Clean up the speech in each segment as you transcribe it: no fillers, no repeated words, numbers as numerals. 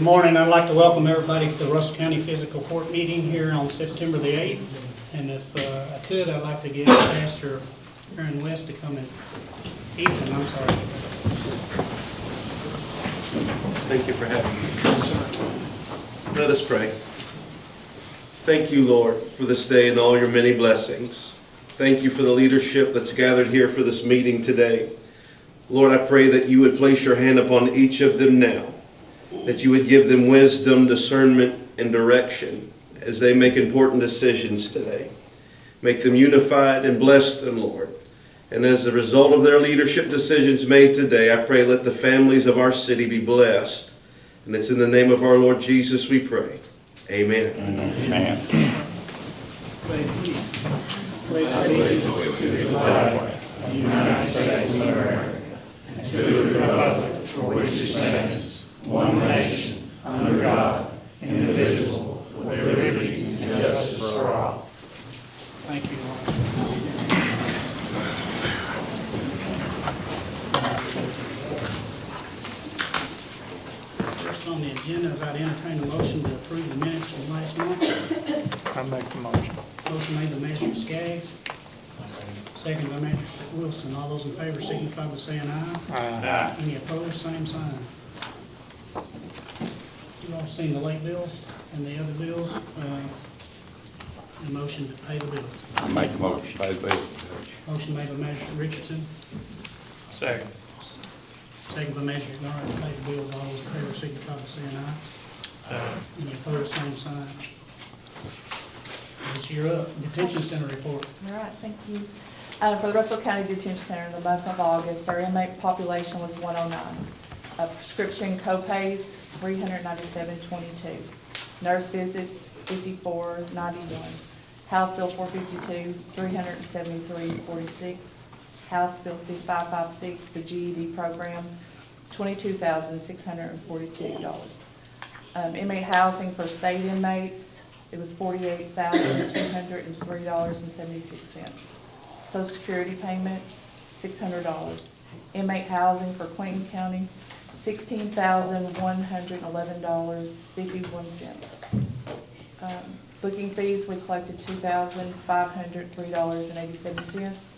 morning. I'd like to welcome everybody to the Russell County Physical Court meeting here on September the 8th. And if I could, I'd like to get Pastor Aaron West to come in. Ethan, I'm sorry. Thank you for having me. Let us pray. Thank you, Lord, for this day and all your many blessings. Thank you for the leadership that's gathered here for this meeting today. Lord, I pray that you would place your hand upon each of them now, that you would give them wisdom, discernment, and direction as they make important decisions today. Make them unified and bless them, Lord. And as a result of their leadership decisions made today, I pray let the families of our city be blessed. And it's in the name of our Lord Jesus we pray. Amen. Amen. Pledge allegiance to the flag of the United States of America and to the republic for which it stands, one nation, under God, indivisible, with liberty and justice for all. Thank you, Lord. First on the agenda is I'd entertain a motion to approve the minutes from last month. I make the motion. Motion made by Magistrate Skaggs. Second by Magistrate Wilson. All those in favor signify by saying aye. Aye. Any opposed, same sign. You all seen the late bills and the other bills? The motion to pay the bills. I make the motion. Pay the bill. Motion made by Magistrate Richardson. Second. Second by Magistrate Garrett to pay the bills. All those in favor signify by saying aye. Any opposed, same sign. This year up. Detention Center report. All right, thank you. For the Russell County Detention Center in the month of August, our inmate population was 109. Prescription co-pays, $397.22. Nurse visits, $54.91. House bill 452, $373.46. House bill 5556, the GED program, $22,642. Inmate housing for state inmates, it was $48,203.76. Social Security payment, $600. Inmate housing for Clinton County, $16,111.51. Booking fees, we collected $2,503.87.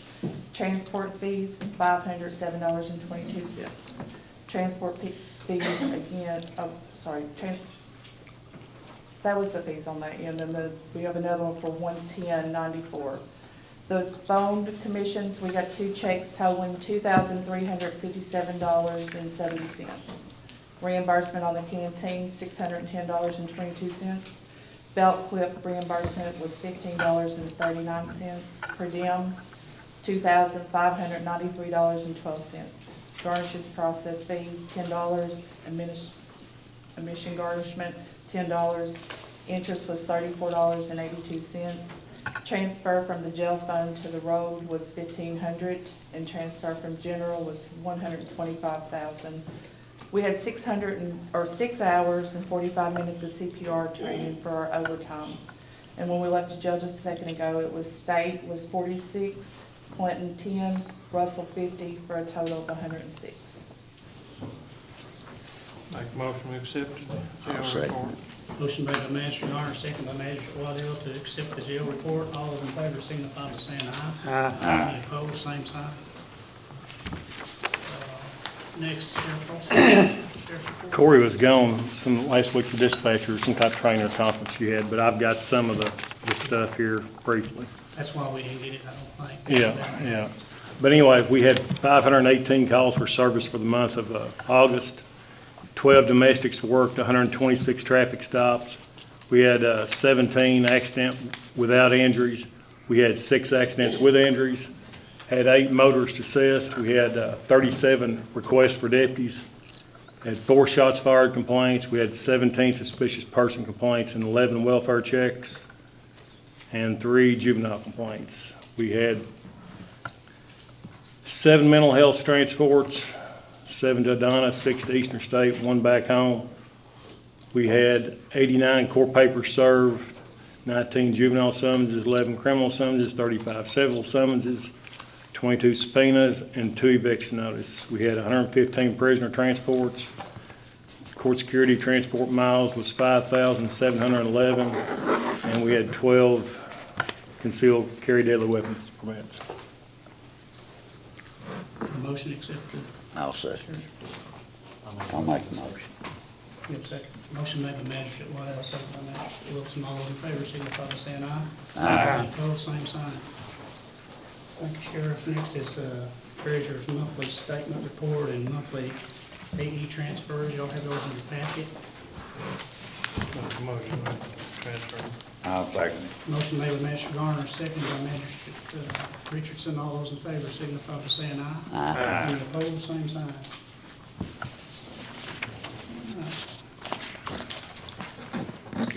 Transport fees, $507.22. Transport fees, again, that was the fees on that end, and we have another one for $110.94. The phone commissions, we got two checks totaling $2,357.70. Reimbursement on the canteen, $610.22. Belt clip reimbursement was $15.39. Per diem, $2,593.12. Garnishes process fee, $10. Admission garnishment, $10. Interest was $34.82. Transfer from the jail fund to the road was $1,500, and transfer from general was $125,000. We had 6 hours and 45 minutes of CPR training for our overtime. And when we left the judge a second ago, it was state was 46, Clinton 10, Russell 50, for a total of 106. Make a motion to accept the jail report. Motion made by Magistrate Garner, second by Magistrate Waddell to accept the jail report. All those in favor signify by saying aye. Aye. Any opposed, same sign. Next, Sheriff Olson. Sheriff's report. Corey was gone last week for dispatcher, some type of trainer conference she had, but I've got some of the stuff here briefly. That's why we didn't get it, I don't think. Yeah. But anyway, we had 518 calls for service for the month of August. 12 domestics worked, 126 traffic stops. We had 17 accidents without injuries. We had 6 accidents with injuries. Had 8 motorists assessed. We had 37 requests for deputies. Had 4 shots fired complaints. We had 17 suspicious person complaints and 11 welfare checks and 3 juvenile complaints. We had 7 mental health transports, 7 to Adonis, 6 to Eastern State, 1 back home. We had 89 court papers served, 19 juvenile summonses, 11 criminal summonses, 35 civil summonses, 22 subpoenas, and 2 eviction notices. We had 115 prisoner transports. court security transport miles was 5,711, and we had 12 concealed carry deadly weapons permits. Motion accepted. I'll second. I'll make the motion. Give a second. Motion made by Magistrate Waddell, second by Magistrate Wilson. All those in favor signify by saying aye. Aye. Any opposed, same sign. Thank you, Sheriff. Next is Treasurer's monthly statement report and monthly AE transfers. Y'all have those in your packet. Make a motion, we transfer. I'll second it. Motion made by Magistrate Garner, second by Magistrate Richardson. All those in favor signify by saying aye. Aye. Any opposed, same sign.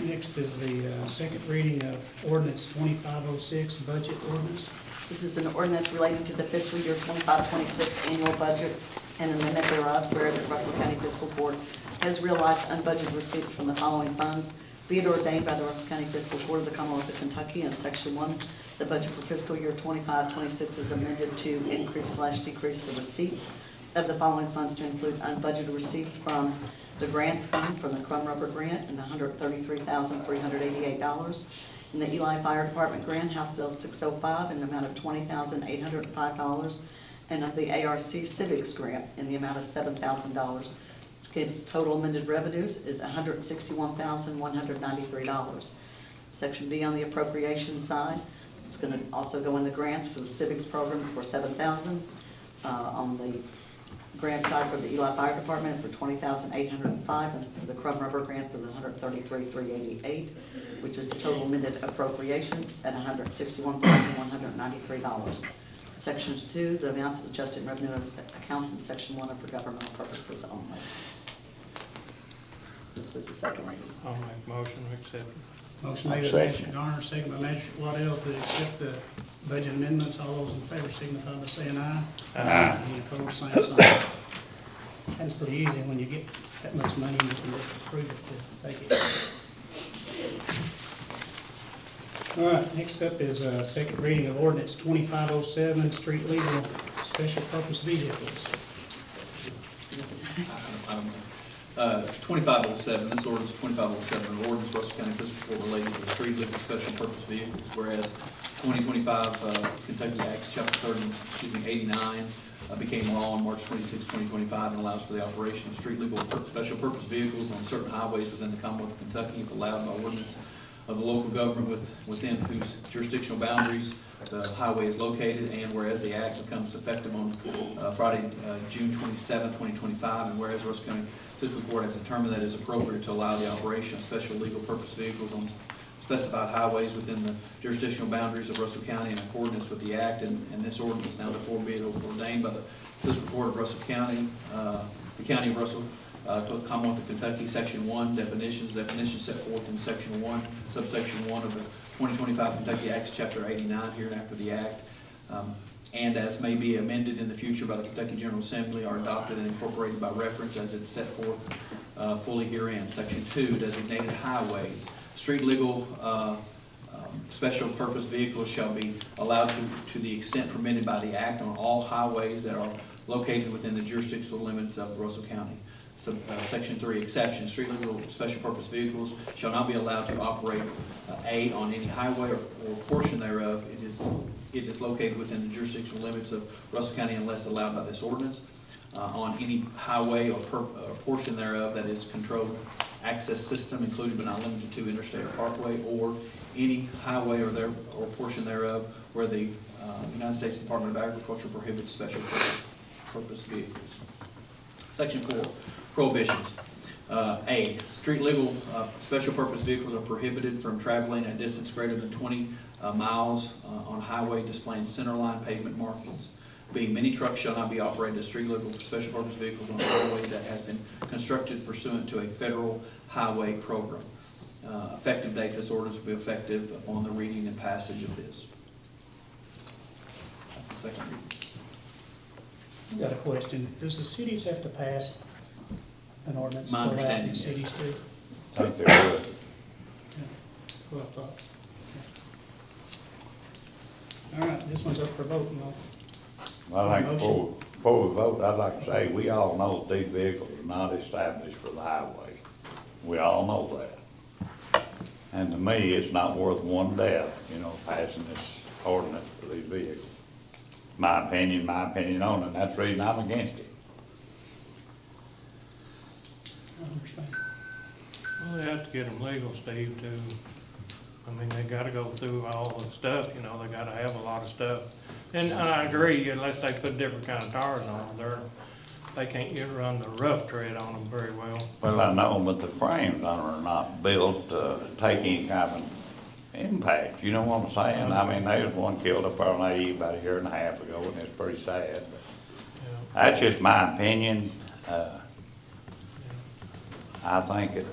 Next is the second reading of ordinance 2506, budget ordinance. This is an ordinance relating to the fiscal year 25-26 annual budget and amendment thereof, whereas the Russell County Fiscal Court has realized unbudgeted receipts from the following funds. Be it ordained by the Russell County Fiscal Court of the Commonwealth of Kentucky in Section 1, the budget for fiscal year 25-26 is amended to increase/decrease the receipts of the following funds to include unbudgeted receipts from the grants fund from the Crumb Rubber Grant in $133,388. In the Eli Fire Department grant, House Bill 605 in the amount of $20,805, and of the ARC Civics grant in the amount of $7,000, which gives total amended revenues is $161,193. Section B on the appropriation side, it's going to also go in the grants for the Civics program for $7,000, on the grant side for the Eli Fire Department for $20,805, and for the Crumb Rubber grant for the $133,388, which is total amended appropriations at $161,193. Section 2, the amounts of adjusted revenue accounts in Section 1 are for governmental purposes only. This is the second reading. I'll make a motion, we accept it. Motion made by Second. Magistrate Garner, second by Magistrate Waddell to accept the budget amendments. All those in favor signify by saying aye. Aye. Any opposed, same sign. That's pretty easy. When you get that much money, you can just approve it to take it. All right, next up is second reading of ordinance 2507, street legal special purpose vehicles. 2507, this ordinance 2507, an ordinance Russell County Fiscal Court relating to the street legal special purpose vehicles, whereas 2025 Kentucky Acts Chapter 89 became law on March 26, 2025, and allows for the operation of street legal special purpose vehicles on certain highways within the Commonwealth of Kentucky if allowed by ordinance of the local government within whose jurisdictional boundaries the highway is located, and whereas the act becomes effective on Friday, June 27, 2025, and whereas Russell County Fiscal Court has determined that it is appropriate to allow the operation of special legal purpose vehicles on specified highways within the jurisdictional boundaries of Russell County in accordance with the act, and this ordinance now therefore be it ordained by the Fiscal Court of Russell County, the County of Russell, Commonwealth of Kentucky, Section 1, definitions set forth in Section 1, subsection 1 of the 2025 Kentucky Acts, Chapter 89, here and after the act, and as may be amended in the future by the Kentucky General Assembly, are adopted and incorporated by reference as it's set forth fully herein. Section 2, designated highways. Street legal special purpose vehicles shall be allowed to the extent permitted by the act on all highways that are located within the jurisdictional limits of Russell County. Section 3, exception. Street legal special purpose vehicles shall not be allowed to operate A, on any highway or portion thereof it is located within the jurisdictional limits of Russell County unless allowed by this ordinance. On any highway or portion thereof that is controlled access system including but not limited to interstate or parkway, or any highway or portion thereof where the United States Department of Agriculture prohibits special purpose vehicles. Section 4, prohibitions. A, street legal special purpose vehicles are prohibited from traveling a distance greater than 20 miles on a highway displaying centerline pavement markings. B, many trucks shall not be operated as street legal special purpose vehicles on a highway that has been constructed pursuant to a federal highway program. Effective date, this ordinance will be effective upon the reading and passage of this. That's the second reading. I've got a question. Does the cities have to pass an ordinance? My to allow understanding, the cities yes. to? I think they would. Well, I thought. All right, this one's up for vote, y'all. I think Motion. Before we vote, I'd like to say, we all know that these vehicles are not established for the highway. We all know that. And to me, it's not worth one death, passing this ordinance for these vehicles. My opinion on it, and that's the reason I'm against it. I understand. Well, they have to get them legal, Steve, too. I mean, they gotta go through all the stuff, they gotta have a lot of stuff. And I agree, unless they put different kind of tires on them, they can't run the rough tread on them very well. Well, I know, but the frames on them are not built to take any kind of impact, you know what I'm saying? I mean, there was one killed up on A about a year and a half ago, and it's pretty sad. But that's just my opinion. I think it,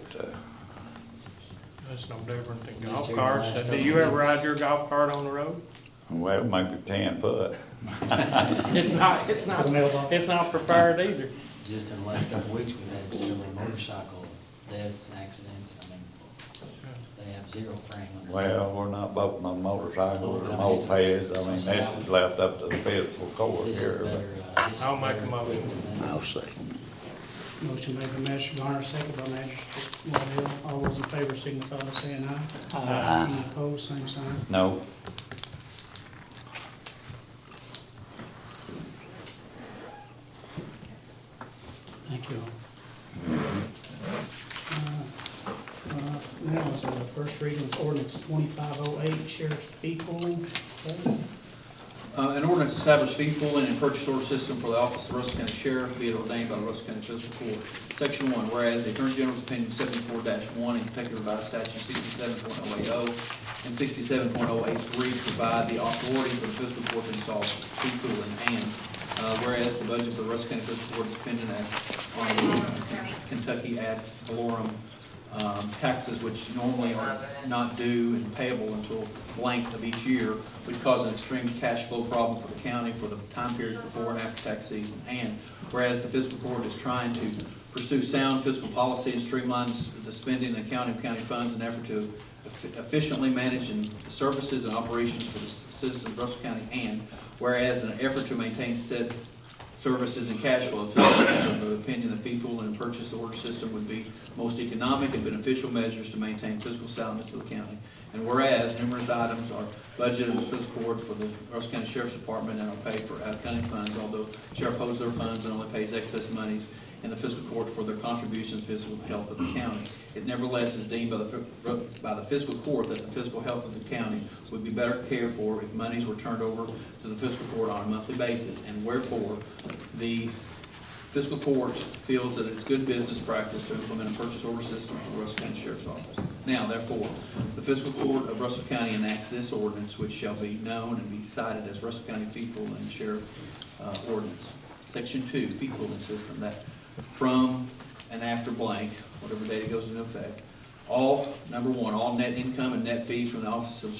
That's no different than golf carts. Do you ever ride your golf cart on the road? well, maybe 10 foot. It's not, To the mailbox. it's not prepared either. Just in the last couple of weeks, we've had several motorcycle deaths, accidents. I mean, they have zero frame on their. Well, we're not voting on motorcycles or mopeds. I mean, this is left up to the fiscal court This is here. better. But This is I'll make a better motion. than that. I'll say. Motion made by Magistrate Garner, second by Magistrate Waddell. All those in favor signify by saying aye. Aye. Any opposed, same sign. No. Thank you all. Now is the first reading of ordinance 2508, sheriff's fee pooling. An ordinance to establish fee pooling and purchase order system for the office of Russell County Sheriff, be it ordained by the Russell County Fiscal Court. Section 1, whereas the Attorney General's opinion 74-1 in Kentucky Revised Statute 67.080 and 67.083 provide the authority for the fiscal court to install fee pooling, and whereas the budget for the Russell County Fiscal Court is dependent on the Kentucky ad valorem taxes, which normally are not due and payable until blank of each year, which causes an extreme cash flow problem for the county for the time periods before and after tax season. And whereas the fiscal court is trying to pursue sound fiscal policy and streamline the spending and accounting of county funds in an effort to efficiently manage the services and operations for the citizens of Russell County, and whereas in an effort to maintain said services and cash flow, fiscal court is of the opinion that fee pooling and purchase order system would be most economic and beneficial measures to maintain fiscal soundness of the county. And whereas numerous items are budgeted in the fiscal court for the Russell County Sheriff's Department and are paid for out of county funds, although sheriff holds their funds and only pays excess monies in the fiscal court for their contributions to the fiscal health of the county. It nevertheless is deemed by the fiscal court that the fiscal health of the county would be better cared for if monies were turned over to the fiscal court on a monthly basis, and wherefore the fiscal court feels that it's good business practice to implement a purchase order system for the Russell County Sheriff's Office. Now, therefore, the fiscal court of Russell County enacts this ordinance, which shall be known and be cited as Russell County Fee Pooling and Sheriff Ordinance. Section 2, Fee Pooling System, that from and after blank, whatever date it goes into effect, number 1, all net income and net fees from the office of the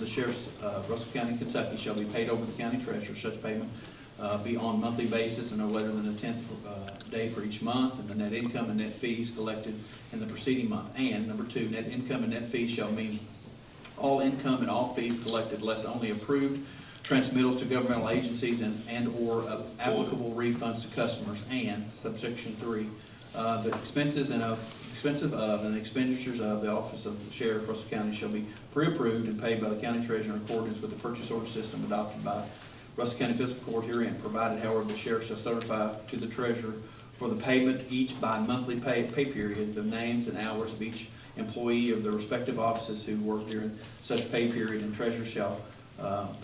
Sheriff's Russell County, Kentucky shall be paid over the county treasurer. Such payment be on monthly basis and no later than the 10th day for each month, and the net income and net fees collected in the preceding month. And number 2, net income and net fees shall mean all income and all fees collected less only approved transmittals to governmental agencies and or applicable refunds to customers. And subsection 3, the expenses and the expenditures of the office of the sheriff Russell County shall be pre-approved and paid by the county treasurer in accordance with the purchase order system adopted by Russell County Fiscal Court herein, provided however the sheriff shall certify to the treasurer for the payment each bi-monthly pay period the names and hours of each employee of the respective offices who work during such pay period, and treasurer shall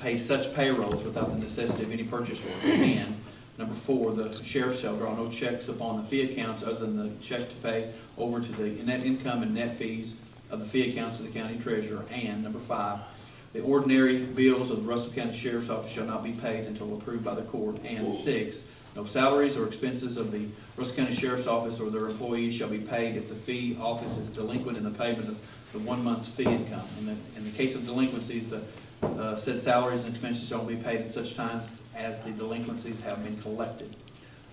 pay such payrolls without the necessity of any purchase order. And number 4, the sheriff shall draw no checks upon the fee accounts other than the check to pay over to the net income and net fees of the fee accounts of the county treasurer. And number 5, the ordinary bills of the Russell County Sheriff's Office shall not be paid until approved by the court. And 6, no salaries or expenses of the Russell County Sheriff's Office or their employees shall be paid if the fee office is delinquent in the payment of the 1 month's fee income. In the case of delinquencies, the said salaries and expenses shall be paid at such times as the delinquencies have been collected.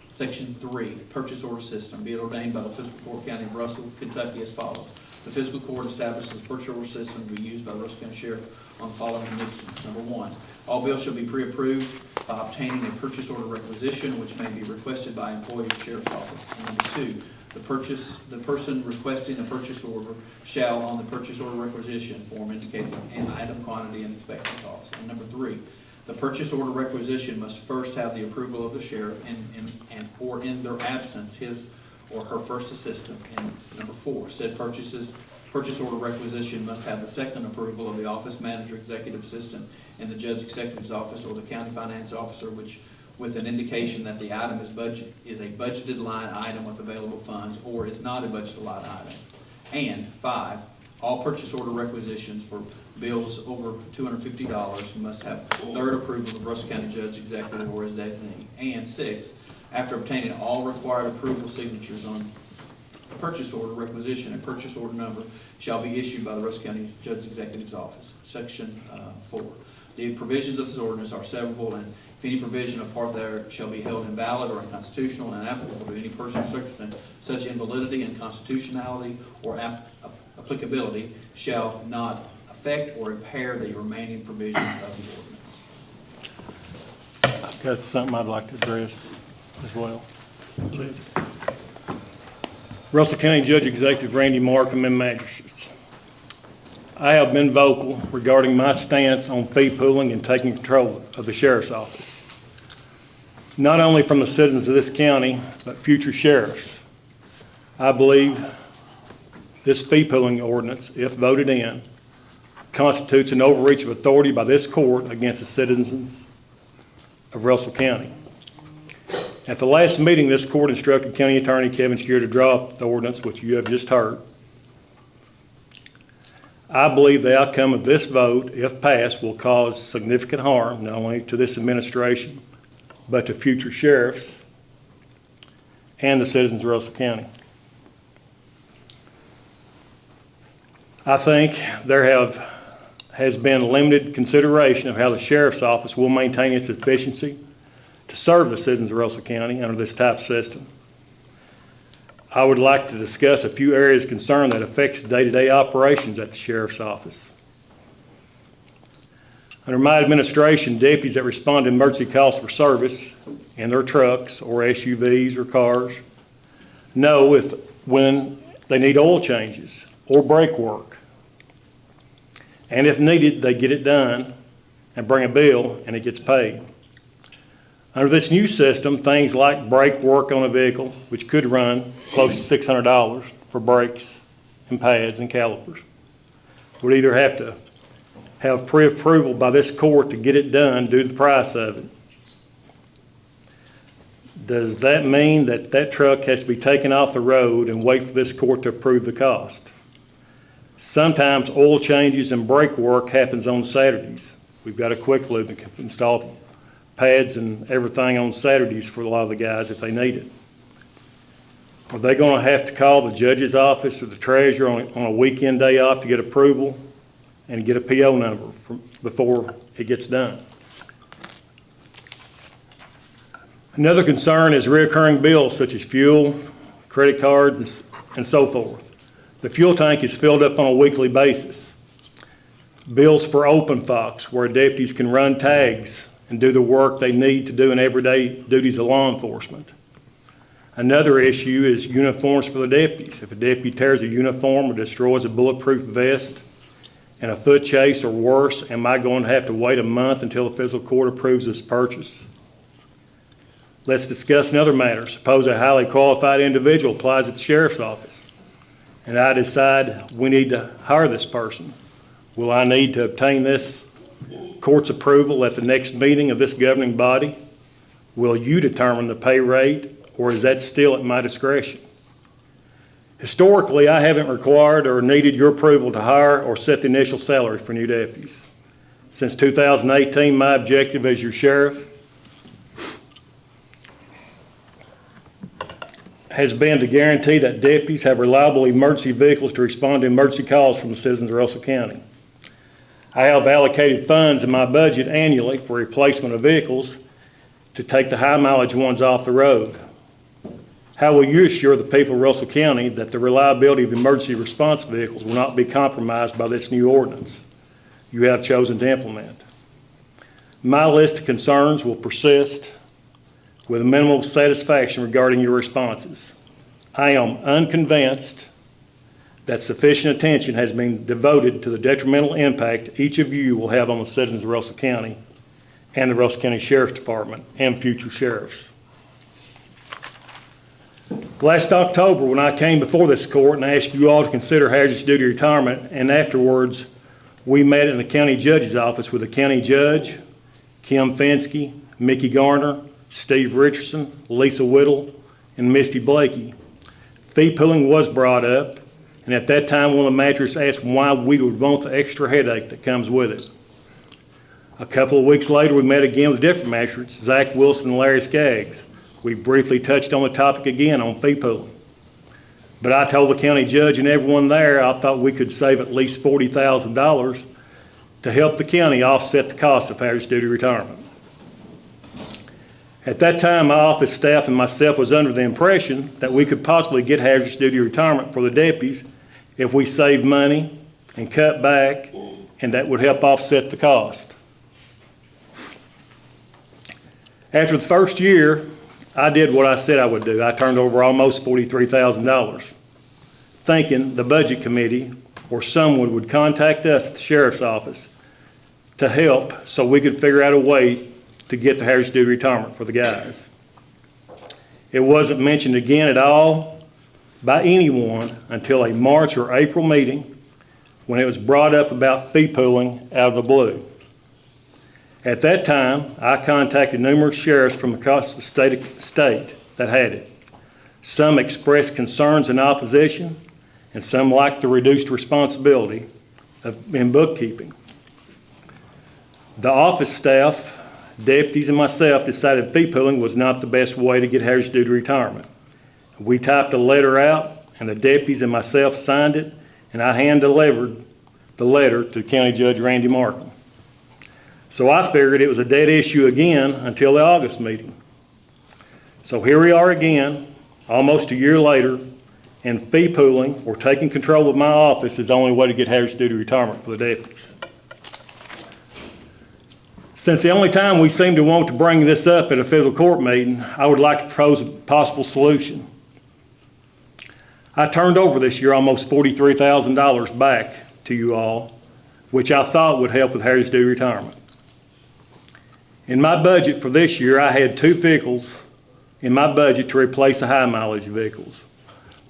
Section 3, purchase order system, be it ordained by the fiscal court county of Russell, Kentucky as follows. The fiscal court establishes a purchase order system to be used by the Russell County Sheriff on the following conditions. Number one, all bills shall be pre-approved by obtaining a purchase order requisition, which may be requested by employee of the Sheriff's Office. And number two, the person requesting the purchase order shall, on the purchase order requisition form, indicate an item quantity and expected cost. And number three, the purchase order requisition must first have the approval of the sheriff or in their absence, his or her first assistant. And number four, said purchase order requisition must have the second approval of the office manager, executive assistant, and the judge executive's office or the county finance officer, which with an indication that the item is a budgeted line item with available funds or is not a budgeted line item. And five, all purchase order requisitions for bills over $250 must have third approval of Russell County judge executive or his designee. And six, after obtaining all required approval signatures on a purchase order requisition, a purchase order number shall be issued by the Russell County Judge Executive's Office. Section 4. The provisions of this ordinance are severable, and if any provision of part there shall be held invalid or unconstitutional and inapplicable to any person or circumstance, such invalidity and constitutionality or applicability shall not affect or impair the remaining provisions of the ordinance. I've got something I'd like to address as well. Russell County Judge Executive Randy Marcum and Magistrates. I have been vocal regarding my stance on fee pooling and taking control of the Sheriff's Office. Not only from the citizens of this county, but future sheriffs. I believe this fee pooling ordinance, if voted in, constitutes an overreach of authority by this court against the citizens of Russell County. At the last meeting, this court instructed County Attorney Kevin Scheer to drop the ordinance, which you have just heard. I believe the outcome of this vote, if passed, will cause significant harm, not only to this administration, but to future sheriffs and the citizens of Russell County. I think there has been limited consideration of how the Sheriff's Office will maintain its efficiency to serve the citizens of Russell County under this type of system. I would like to discuss a few areas of concern that affects day-to-day operations at the Sheriff's Office. Under my administration, deputies that respond to emergency calls for service in their trucks or SUVs or cars know when they need oil changes or brake work. And if needed, they get it done and bring a bill and it gets paid. Under this new system, things like brake work on a vehicle, which could run close to $600 for brakes and pads and calipers, would either have to have pre-approval by this court to get it done due to the price of it. Does that mean that that truck has to be taken off the road and wait for this court to approve the cost? Sometimes oil changes and brake work happens on Saturdays. We've got a quick lube that can install pads and everything on Saturdays for a lot of the guys if they need it. Are they going to have to call the judge's office or the treasurer on a weekend day off to get approval and get a PO number before it gets done? Another concern is recurring bills such as fuel, credit cards, and so forth. The fuel tank is filled up on a weekly basis. Bills for open fox, where deputies can run tags and do the work they need to do in everyday duties of law enforcement. Another issue is uniforms for the deputies. If a deputy tears a uniform or destroys a bulletproof vest in a foot chase or worse, am I going to have to wait a month until the fiscal court approves this purchase? Let's discuss another matter. Suppose a highly qualified individual applies at the sheriff's office and I decide we need to hire this person. Will I need to obtain this court's approval at the next meeting of this governing body? Will you determine the pay rate, or is that still at my discretion? Historically, I haven't required or needed your approval to hire or set the initial salary for new deputies. Since 2018, my objective as your sheriff has been to guarantee that deputies have reliable emergency vehicles to respond to emergency calls from the citizens of Russell County. I have allocated funds in my budget annually for replacement of vehicles to take the high mileage ones off the road. How will you assure the people of Russell County that the reliability of emergency response vehicles will not be compromised by this new ordinance you have chosen to implement? My list of concerns will persist with minimal satisfaction regarding your responses. I am unconvinced that sufficient attention has been devoted to the detrimental impact each of you will have on the citizens of Russell County and the Russell County Sheriff's Department and future sheriffs. Last October, when I came before this court and asked you all to consider hazardous duty retirement, and afterwards we met in the county judge's office with the county judge, Kim Fensky, Mickey Garner, Steve Richardson, Lisa Whittle, and Misty Blakey. Fee pooling was brought up, and at that time one of the matchers asked why we would want the extra headache that comes with it. A couple of weeks later, we met again with different matchers, Zach Wilson and Larry Skaggs. We briefly touched on the topic again on fee pooling. But I told the county judge and everyone there I thought we could save at least $40,000 to help the county offset the cost of hazardous duty retirement. At that time, my office staff and myself was under the impression that we could possibly get hazardous duty retirement for the deputies if we saved money and cut back, and that would help offset the cost. After the first year, I did what I said I would do. I turned over almost $43,000, thinking the budget committee or someone would contact us at the sheriff's office to help so we could figure out a way to get the hazardous duty retirement for the guys. It wasn't mentioned again at all by anyone until a March or April meeting when it was brought up about fee pooling out of the blue. At that time, I contacted numerous sheriffs from across the state that had it. Some expressed concerns in opposition, and some liked the reduced responsibility in bookkeeping. The office staff, deputies, and myself decided fee pooling was not the best way to get hazardous duty retirement. We typed a letter out, and the deputies and myself signed it, and I hand-delivered the letter to County Judge Randy Marcum. So I figured it was a dead issue again until the August meeting. So here we are again, almost a year later, and fee pooling or taking control of my office is the only way to get hazardous duty retirement for the deputies. Since the only time we seem to want to bring this up at a fiscal court meeting, I would like to propose a possible solution. I turned over this year almost $43,000 back to you all, which I thought would help with hazardous duty retirement. In my budget for this year, I had 2 vehicles in my budget to replace the high mileage vehicles.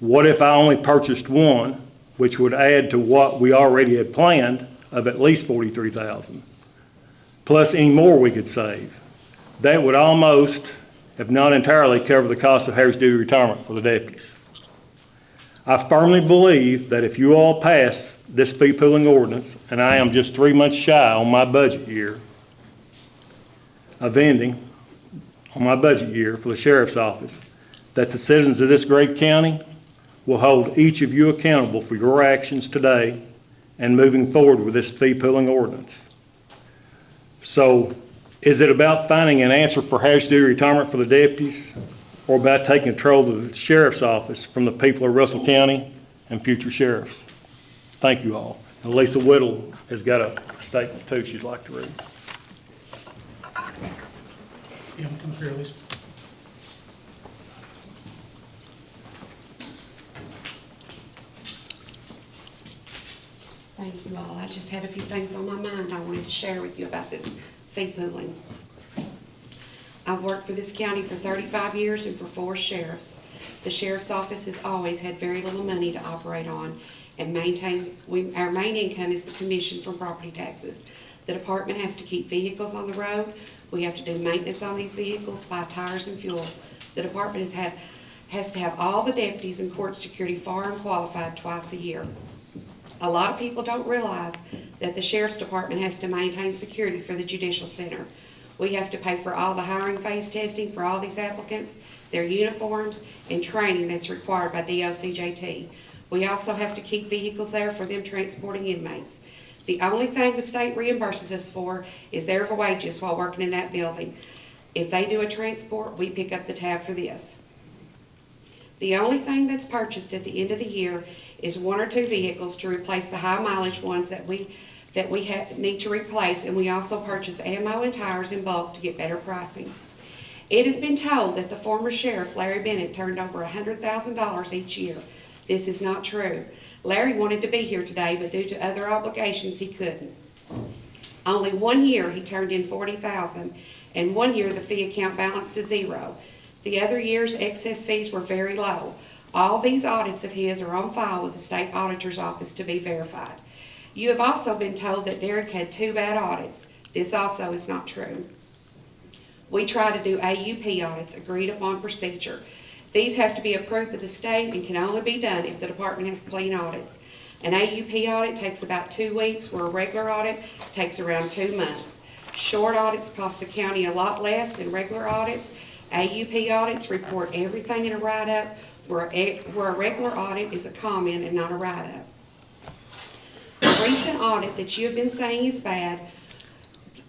What if I only purchased one, which would add to what we already had planned of at least $43,000, plus any more we could save? That would almost, if not entirely, cover the cost of hazardous duty retirement for the deputies. I firmly believe that if you all pass this fee pooling ordinance, and I am just 3 months shy on my budget year of ending on my budget year for the sheriff's office, that the citizens of this great county will hold each of you accountable for your actions today and moving forward with this fee pooling ordinance. So is it about finding an answer for hazardous duty retirement for the deputies, or about taking control of the sheriff's office from the people of Russell County and future sheriffs? Thank you all. And Lisa Whittle has got a statement too she'd like to read. Yeah, come here, Lisa. Thank you all. I just had a few things on my mind I wanted to share with you about this fee pooling. I've worked for this county for 35 years and for 4 sheriffs. The sheriff's office has always had very little money to operate on and maintain. Our main income is the commission from property taxes. The department has to keep vehicles on the road. We have to do maintenance on these vehicles, buy tires and fuel. The department has to have all the deputies and court security FAR and qualified twice a year. A lot of people don't realize that the sheriff's department has to maintain security for the judicial center. We have to pay for all the hiring phase testing for all these applicants, their uniforms, and training that's required by DOCJT. We also have to keep vehicles there for them transporting inmates. The only thing the state reimburses us for is their wages while working in that building. If they do a transport, we pick up the tab for this. The only thing that's purchased at the end of the year is 1 or 2 vehicles to replace the high mileage ones that we need to replace, and we also purchase ammo and tires in bulk to get better pricing. It has been told that the former sheriff, Larry Bennett, turned over $100,000 each year. This is not true. Larry wanted to be here today, but due to other obligations, he couldn't. Only 1 year he turned in $40,000, and 1 year the fee account balanced to 0. The other years, excess fees were very low. All these audits of his are on file with the state auditor's office to be verified. You have also been told that Derek had 2 bad audits. This also is not true. We try to do AUP audits, agreed upon procedure. These have to be approved by the state and can only be done if the department has clean audits. An AUP audit takes about 2 weeks, where a regular audit takes around 2 months. Short audits cost the county a lot less than regular audits. AUP audits report everything in a write-up, where a regular audit is a comment and not a write-up. The recent audit that you have been saying is bad,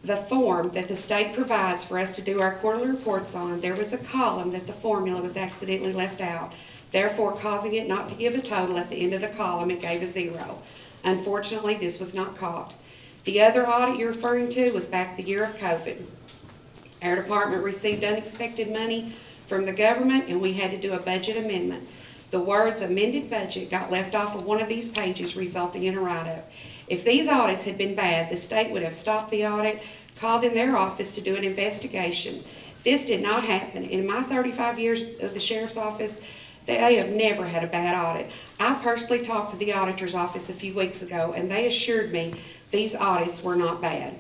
the form that the state provides for us to do our quarterly reports on, there was a column that the formula was accidentally left out, therefore causing it not to give a total at the end of the column. It gave a 0. Unfortunately, this was not caught. The other audit you're referring to was back the year of COVID. Our department received unexpected money from the government, and we had to do a budget amendment. The words amended budget got left off of one of these pages, resulting in a write-up. If these audits had been bad, the state would have stopped the audit, called in their office to do an investigation. This did not happen. In my 35 years of the sheriff's office, they have never had a bad audit. I personally talked to the auditor's office a few weeks ago, and they assured me these audits were not bad.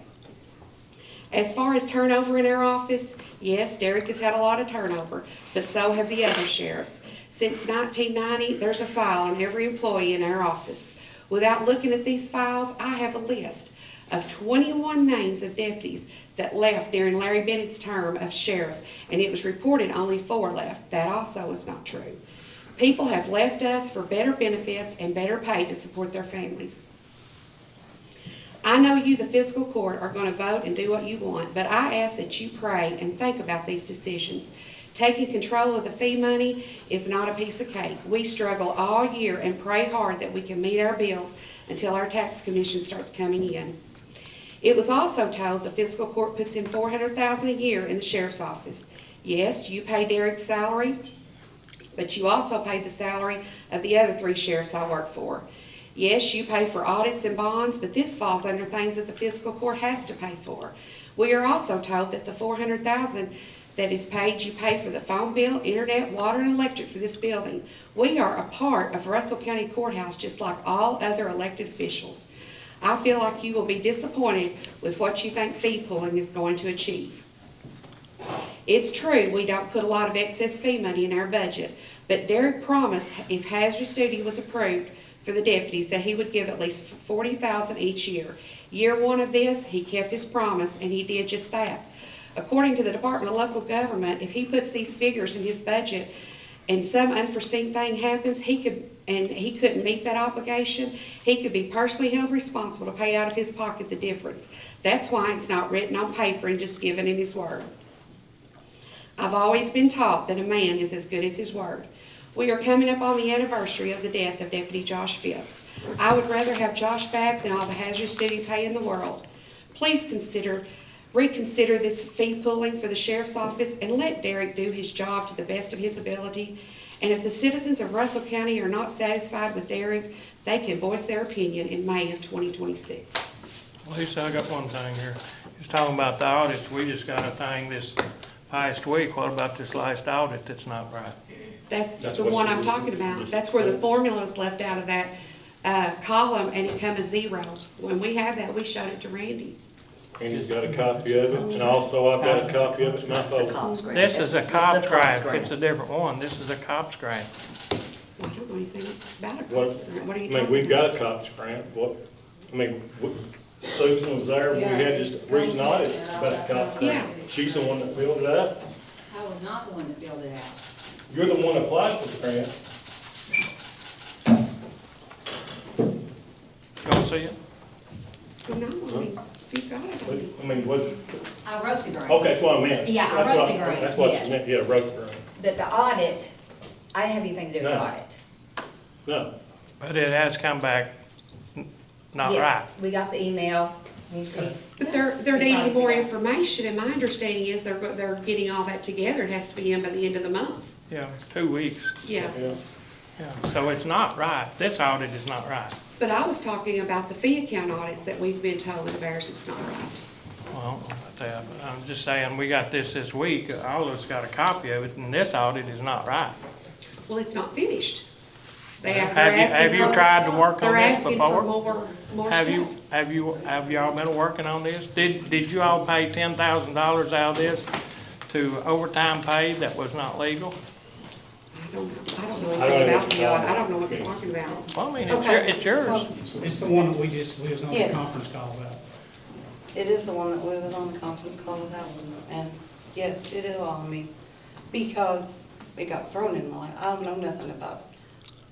As far as turnover in our office, yes, Derek has had a lot of turnover, but so have the other sheriffs. Since 1990, there's a file on every employee in our office. Without looking at these files, I have a list of 21 names of deputies that left during Larry Bennett's term of sheriff, and it was reported only 4 left. That also is not true. People have left us for better benefits and better pay to support their families. I know you, the fiscal court, are going to vote and do what you want, but I ask that you pray and think about these decisions. Taking control of the fee money is not a piece of cake. We struggle all year and pray hard that we can meet our bills until our tax commission starts coming in. It was also told the fiscal court puts in $400,000 a year in the sheriff's office. Yes, you pay Derek's salary, but you also pay the salary of the other 3 sheriffs I work for. Yes, you pay for audits and bonds, but this falls under things that the fiscal court has to pay for. We are also told that the $400,000 that is paid, you pay for the phone bill, internet, water, and electric for this building. We are a part of Russell County Courthouse just like all other elected officials. I feel like you will be disappointed with what you think fee pulling is going to achieve. It's true we don't put a lot of excess fee money in our budget, but Derek promised if hazardous duty was approved for the deputies that he would give at least $40,000 each year. Year 1 of this, he kept his promise, and he did just that. According to the Department of Local Government, if he puts these figures in his budget and some unforeseen thing happens, he couldn't meet that obligation, he could be personally held responsible to pay out of his pocket the difference. That's why it's not written on paper and just given in his word. I've always been taught that a man is as good as his word. We are coming up on the anniversary of the death of Deputy Josh Phipps. I would rather have Josh back than all the hazardous duty pay in the world. Please reconsider this fee pulling for the sheriff's office and let Derek do his job to the best of his ability. And if the citizens of Russell County are not satisfied with Derek, they can voice their opinion in May of 2026. Well, Lisa, I got one thing here. Just talking about the audits, we just got a thing this past week. What about this last audit that's not right? That's the what one she I'm was- talking about. That's where the formula is left out of that column and it come a 0. When we have that, we showed it to Randy. Andy's got a copy of it, and also I've got a copy of it in my That's the folder. COPS grant. This is a It's COPS the grant. It's a different one. This is a COPS grant. I don't know anything about a What, COPS grant. What are you I mean, talking we've about? got a COPS grant, Susan was there when we had just a recent audit about the COPS grant. She's the one that filled it out. I was not the one that filled it out. You're the one that applied for the grant. Go see it. No, I mean, if you've got it. But, I mean, was it, I wrote the grant. okay, that's what I meant. Yeah, I That's wrote what- the grant, That's what yes. you meant, yeah, wrote the grant. But the audit I didn't have anything to do with No. the audit. No. But it has come back not right. Yes, we got the email. But they're needing more information, and my understanding is they're getting all that together. It has to be in by the end of the month. Yeah, 2 weeks. Yeah. Yeah. Yeah, so it's not right. This audit is not right. But I was talking about the fee account audits that we've been told of ours, it's not right. Well, I don't know about that, but I'm just saying, we got this week. All of us got a copy of it, and this audit is not right. Well, it's not finished. They're Have asking you for- tried to work on They're this asking for before? more Have stuff. y'all been working on this? Did you all pay $10,000 out of this to overtime pay that was not legal? I don't know I don't anything know about what the you're audit. I talking don't know what you're talking about. Well, I mean, Okay. it's yours. It's the one that we was on the Yes. conference call about. It is the one that we was on the conference call with that one, and yes, it is on me, because it got thrown in my lap. I don't know nothing about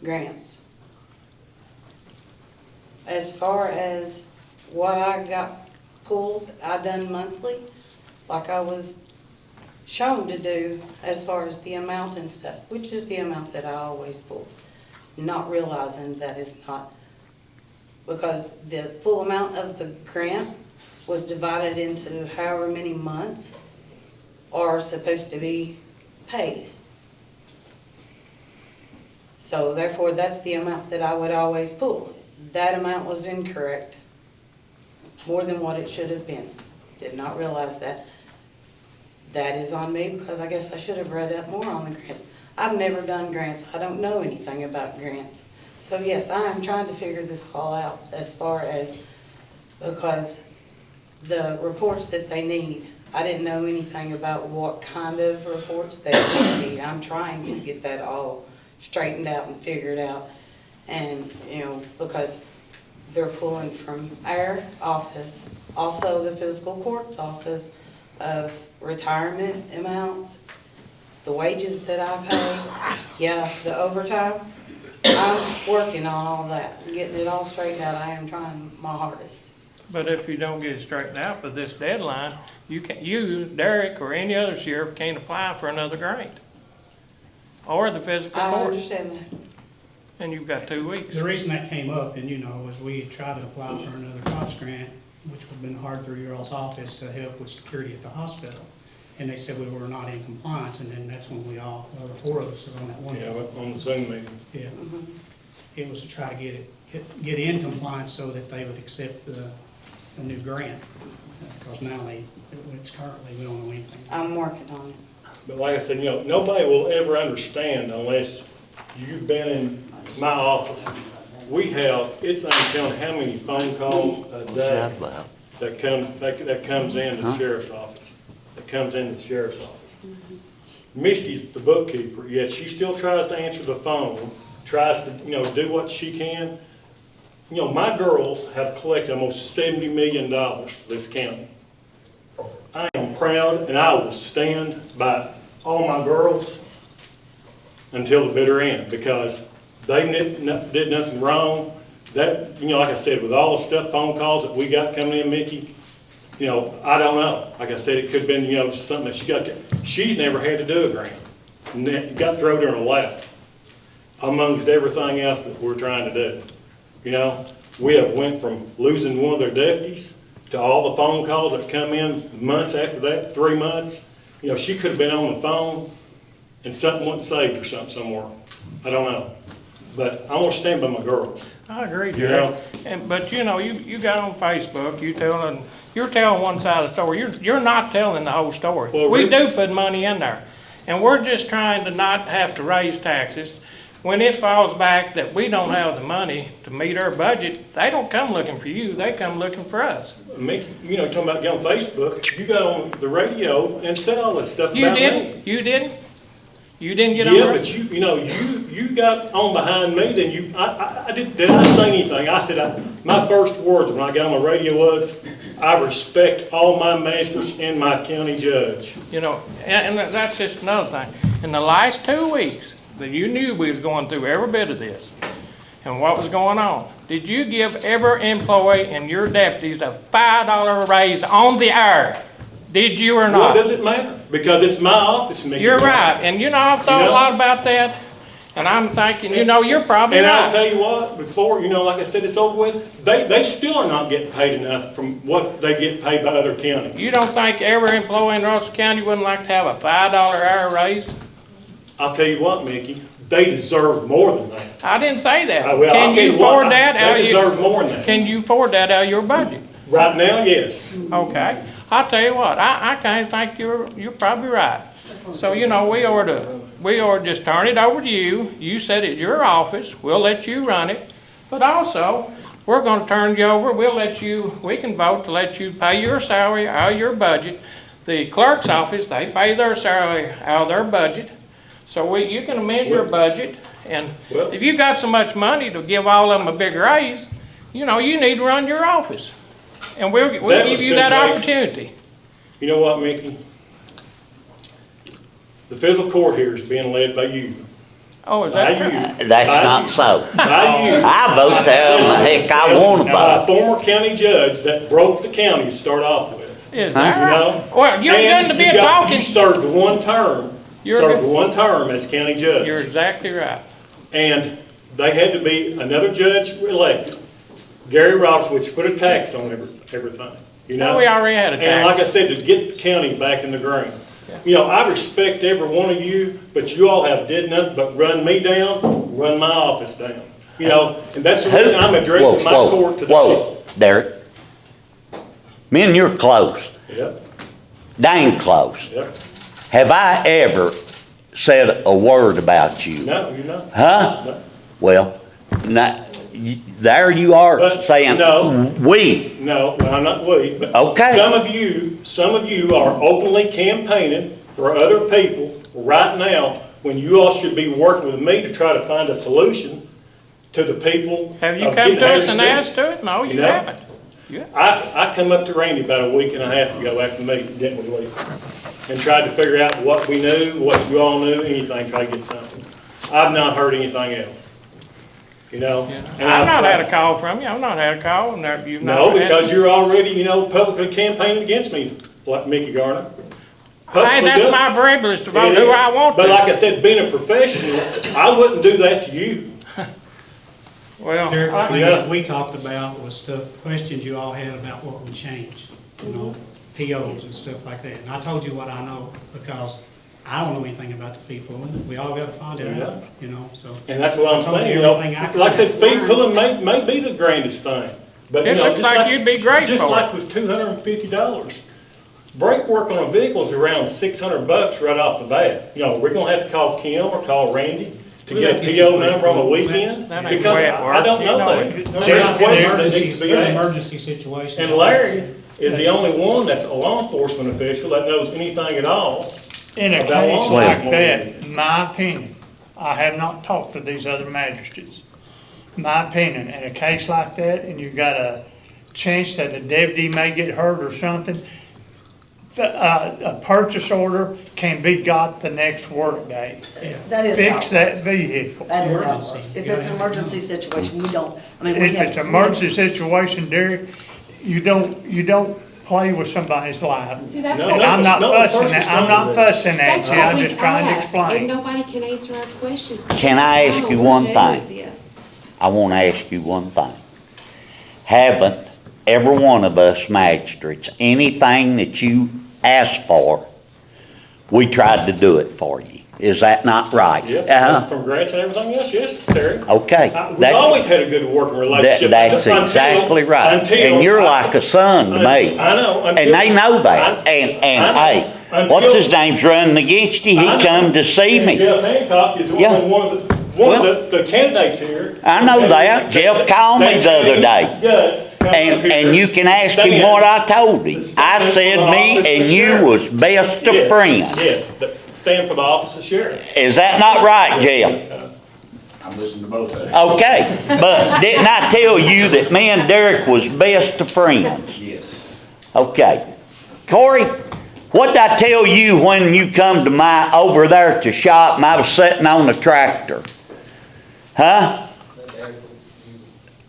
grants. As far as what I got pulled, I done monthly, like I was shown to do as far as the amount and stuff, which is the amount that I always pull, not realizing that it's not, because the full amount of the grant was divided into however many months are supposed to be paid. So therefore, that's the amount that I would always pull. That amount was incorrect, more than what it should have been. Did not realize that. That is on me, because I guess I should have read up more on the grants. I've never done grants. I don't know anything about grants. So yes, I am trying to figure this all out as far as, because the reports that they need, I didn't know anything about what kind of reports they need. I'm trying to get that all straightened out and figured out. And, you know, because they're pulling from our office, also the fiscal court's office, of retirement amounts, the wages that I pay, yeah, the overtime. I'm working on all that, getting it all straightened out. I am trying my hardest. But if you don't get it straightened out by this deadline, you, Derek, or any other sheriff can't apply for another grant. Or the physical I court. understand that. And you've got 2 weeks. The reason that came up, and was we had tried to apply for another COTS grant, which would have been hard through your all's office to help with security at the hospital. And they said we were not in compliance, and then that's when we all, the 4 of us were on that one. Yeah, on the Zoom meeting. Yeah. It was to try to get in compliance so that they would accept the new grant. Because now it's currently, we don't know anything. I'm working on it. But like I said, nobody will ever understand unless you've been in my office. We have, it's uncounted how many phone calls a day that comes into the sheriff's office. That comes into the sheriff's office. Misty's the bookkeeper, yet she still tries to answer the phone, tries to, do what she can. My girls have collected almost $70 million for this county. I am proud, and I will stand by all my girls until the bitter end, because they did nothing wrong. That, like I said, with all the stuff, phone calls that we got coming in, Mickey, I don't know. Like I said, it could have been, something that she's never had to do a grant. And it got thrown in her lap, amongst everything else that we're trying to do. We have went from losing one of their deputies to all the phone calls that come in months after that, 3 months. She could have been on the phone and something wasn't saved or something somewhere. I don't know. But I want to stand by my girls. I agree, Derek. But you got on Facebook, you're telling one side of the story. You're not telling the whole story. Well, We do put money in there. And we're just trying to not have to raise taxes. When it falls back that we don't have the money to meet our budget, they don't come looking for you, they come looking for us. Mickey, talking about getting on Facebook, you got on the radio and said all this stuff You about didn't? me. You didn't? You didn't get on Yeah, there? but you got on behind me, then I did I say anything? I said, my first words when I got on the radio was, I respect all my masters and my county judge. And that's just another thing. In the last 2 weeks, that you knew we was going through every bit of this and what was going on, did you give every employee and your deputies a $5 raise on the hour? Did you or not? What does it matter? Because it's my office, Mickey. You're right. And I've thought a lot about that. And I'm thinking, you know, you're probably And I'll right. tell you what, before, you know, like I said, it's over with, they still are not getting paid enough from what they get paid by other counties. You don't think every employee in Russell County wouldn't like to have a $5 hour raise? I'll tell you what, Mickey, they deserve more than that. I didn't say that. Well, Can I'll tell you you what, afford that out they of deserve your, more than that. can you afford that out of your budget? Right now, yes. Okay, I'll tell you what, I kinda think you're probably right. So, you know, we ought to just turn it over to you. You said it's your office, we'll let you run it. But also, we're gonna turn you over, we can vote to let you pay your salary out of your budget. The clerk's office, they pay their salary out of their budget. So you can amend your budget, and Well- if you got so much money to give all of them a big raise, you know, you need to run your office. And we'll That give was you good that raise. opportunity. You know what, Mickey? The fiscal court here is being led by you. Oh, is By that right? you. That's By not you. so. By you. I vote however the heck I want to By a vote. former county judge that broke the county to start off with. Is that You right? know? Well, you're And going to be you a got- talking. You served one term, You're served good. one term as county judge. You're exactly right. And they had to be another judge elected, Gary Roberts, which put a tax on everything, you know? No, we already had a And like I tax. said, to get the county back in the green. You know, I respect every one of you, but you all have did nothing but run me down, run my office down. You know, and that's the reason I'm addressing my court today. Whoa, Derek. Me and you're close, Yep, dang close. yep. Have I ever said a word about you? No, you're not. Huh? No. Well, there you are But, saying, no. we. No, well, I'm not we, but Okay. some of you are openly campaigning for other people right now when you all should be working with me to try to find a solution to the people. Have you of come getting to us and housed. asked to it? No, you You know? haven't. I come up to Randy about a week and a half ago after the meeting, didn't we, Lisa? And tried to figure out what we knew, what you all knew, anything, try to get something. I've not heard anything else. You know? And I've not tried- had a call from you. I've not had a call, and you've not. No, asked because me. you're already, you know, publicly campaigning against me, like Mickey Garner. Hey, Publicly that's doing my it. privilege to vote It who is. I want to. But like I said, being a professional, I wouldn't do that to you. Well, Derek, the things Yeah. that we talked about was stuff, questions you all had about what would change, you know, POs and stuff like that. And I told you what I know, because I don't know anything about the fee pooling. We all gotta find it out, you know, so. And that's what I'm I told saying, you you know. everything I could. Like I said, speed pulling may be the grandest thing. But, you It know, looks just like you'd be great Just for like it. with $250. Brake work on a vehicle is around $600 right off the bat. You know, we're gonna have to call Kim or call Randy to We'll get have a to get you PO brake number on a rules. weekend, That ain't because the way it I works, don't you know know that. it. There's There's questions that needs to be an asked. emergency situation. And Larry is the only one that's a law enforcement official that knows anything at all. In a About case law like enforcement. that, in my opinion, I have not talked to these other magistrates. My opinion, in a case like that, and you've got a chance that the deputy may get hurt or something, a purchase order can be got the next workday. That is how it Fix that works. vehicle. That is how it Emergency. works. If it's an emergency situation, we don't, I mean, we If have. it's an emergency situation, Derek, you don't play with somebody's life. See, that's No, what, no. I'm not no, fussing first at, I'm not responder. fussing at that's you, what I'm we just trying to ask, and explain. nobody can answer our questions. Can I ask don't you know one what to do thing? with this. I want to ask you one thing. Haven't every one of us magistrates, anything that you ask for, we tried to do it for you? Is that not right? Yeah, from grants and everything else, yes, Terry. Okay. We've always had a good working relationship. That's until- exactly right. until- And you're like a son to me. I know. And they know that. And hey, Until- what's his name's running against you? I He know. come to see And me. Jeff Hancock is Yeah. one of the candidates here. I know that. Jeff called me That's the other day. guts to come up here And you can ask him stand- what I told him. I said me and you was best of Yes, friends. Yes, stand for the office of sheriff. Is that not right, Jeff? I'm listening to both of them. Okay, but didn't I tell you that me and Derek was best of friends? Yes. Okay. Corey, what did I tell you when you come to over there to shop and I was sitting on the tractor? Huh?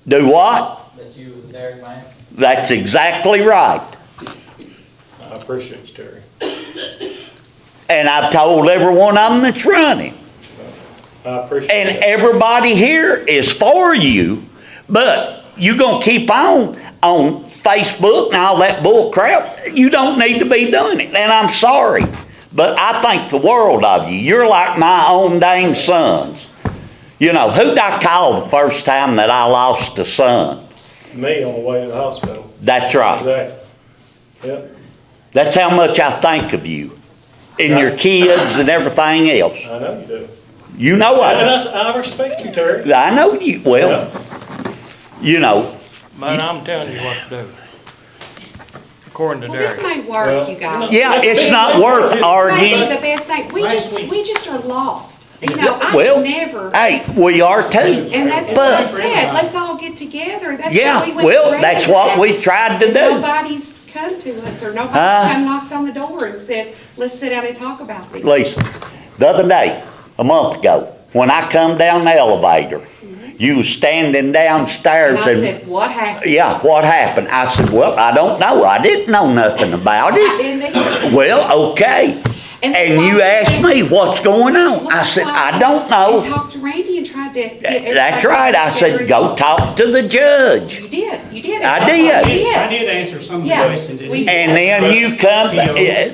Do what? That you was a Derek man? That's exactly right. I appreciate you, Terry. And I've told every one of them that's running. I appreciate And that. everybody here is for you, but you gonna keep on Facebook and all that bull crap. You don't need to be doing it, and I'm sorry. But I think the world of you. You're like my own dang sons. You know, who'd I call the first time that I lost a son? Me on the way to the hospital. That's right. Exactly. Yep, That's how much I think of you. And your kids and everything else. I know you do. You know And I, I respect you, Terry. I know you, well, you know, But I'm telling you what to do. According to Well, this Derek. may work, Well, you guys. yeah, it's not worth Maybe arguing. the best thing, we Last week. just are lost. You know, I Well, would never, hey, we are too. and that's what I But, said, let's all get together. That's yeah, why we went well, to that's Reagan. what we tried to And do. nobody's come to us, or nobody's come knocked on the door and said, let's sit down and talk about this. Lisa, the other day, a month ago, when I come down the elevator, you was standing And downstairs I and, said, what happened? yeah, what happened? I said, well, I don't know. I didn't know nothing about I it. didn't either. Well, okay. that's And why you we asked went- me, what's going on? Well, I that's said, why I don't know. And talked to Randy and tried to get everybody. That's right. I together said, and go talk. talk to the judge. You did. I That's did. what you I did answer some of the Yeah, questions. we did. And then you come,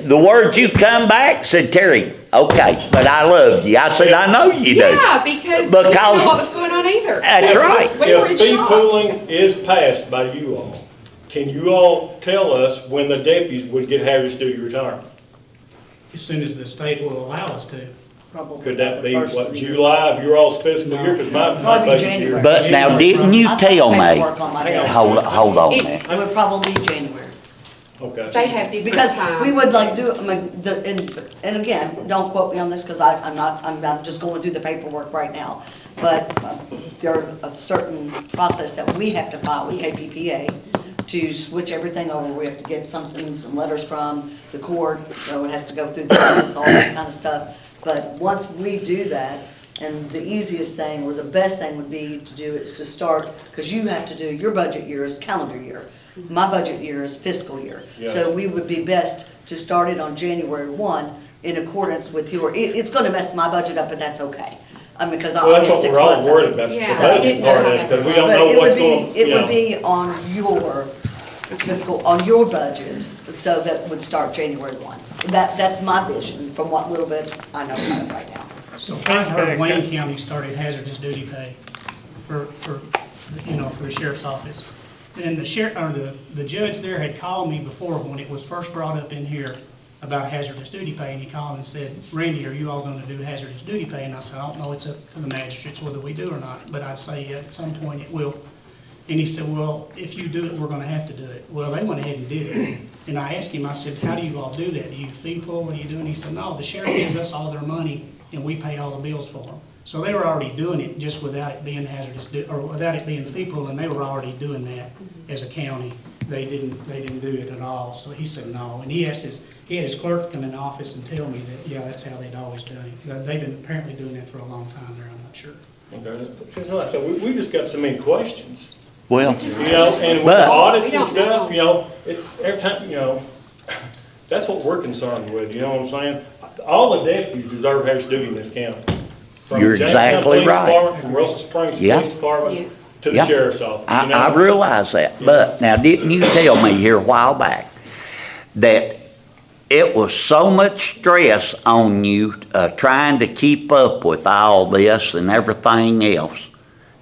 the words you come back said, Terry, okay, but I loved you. I said, I know you do. Yeah, because we didn't Because- know what was going on either. That's right. We were in If fee shock. pooling is passed by you all, can you all tell us when the deputies would get hazardous duty retirement? As soon as the state will allow us to. Probably Could that be, first what, of the year. July of your all's fiscal year? Because my Probably budget year. January. But now, didn't you I've got tell me? paperwork on my desk. Hold on a It- minute. It would probably be January. Okay. They have different Because times. we would like do, I mean, and again, don't quote me on this, because I'm not just going through the paperwork right now. But there's a certain process that we have to file with KPPA to switch everything over. We have to get some letters from the court, it has to go through the minutes, all this kind of stuff. But once we do that, and the easiest thing, or the best thing would be to do is to start, because you have to do, your budget year is calendar year. My budget year is fiscal year. So we would be best to start it on January 1 in accordance with it's gonna mess my budget up, but that's okay. I mean, because Well, I'll that's get what 6 we're all months of worried it. about, the Yeah, I budget didn't part of know it, that. because we don't But know it what's would going, be, it you would know. be on your budget, so that would start January 1. That's my vision, from what little bit I know about it right now. So I heard Wayne County started hazardous duty pay for the sheriff's office. And the sheriff, or the judge there had called me before when it was first brought up in here about hazardous duty pay, and he called and said, Randy, are you all gonna do hazardous duty pay? And I said, I don't know, it's up to the magistrates whether we do or not, but I'd say at some point it will. And he said, well, if you do it, we're gonna have to do it. Well, they went ahead and did it. And I asked him, I said, how do you all do that? Do you fee pool? What do you do? And he said, no, the sheriff gives us all their money and we pay all the bills for them. So they were already doing it just without it being or without it being fee pool, and they were already doing that as a county. They didn't do it at all. So he said no. And he had his clerk come in the office and tell me that, yeah, that's how they'd always done it. They've been apparently doing that for a long time there, I'm not sure. Okay. Since like I said, we just got so many questions, Well, you know, and with But- audits and We don't stuff, know. you know, it's every time, you know, that's what we're concerned with, you know what I'm saying? All the deputies deserve hazardous duty in this county. From You're Jackson County exactly Police right. Department, from Russell Springs Yeah. Police Department Yes. to the Yeah. sheriff's office, you know? I realize that, but now didn't you tell me here a while back that it was so much stress on you, trying to keep up with all this and everything else?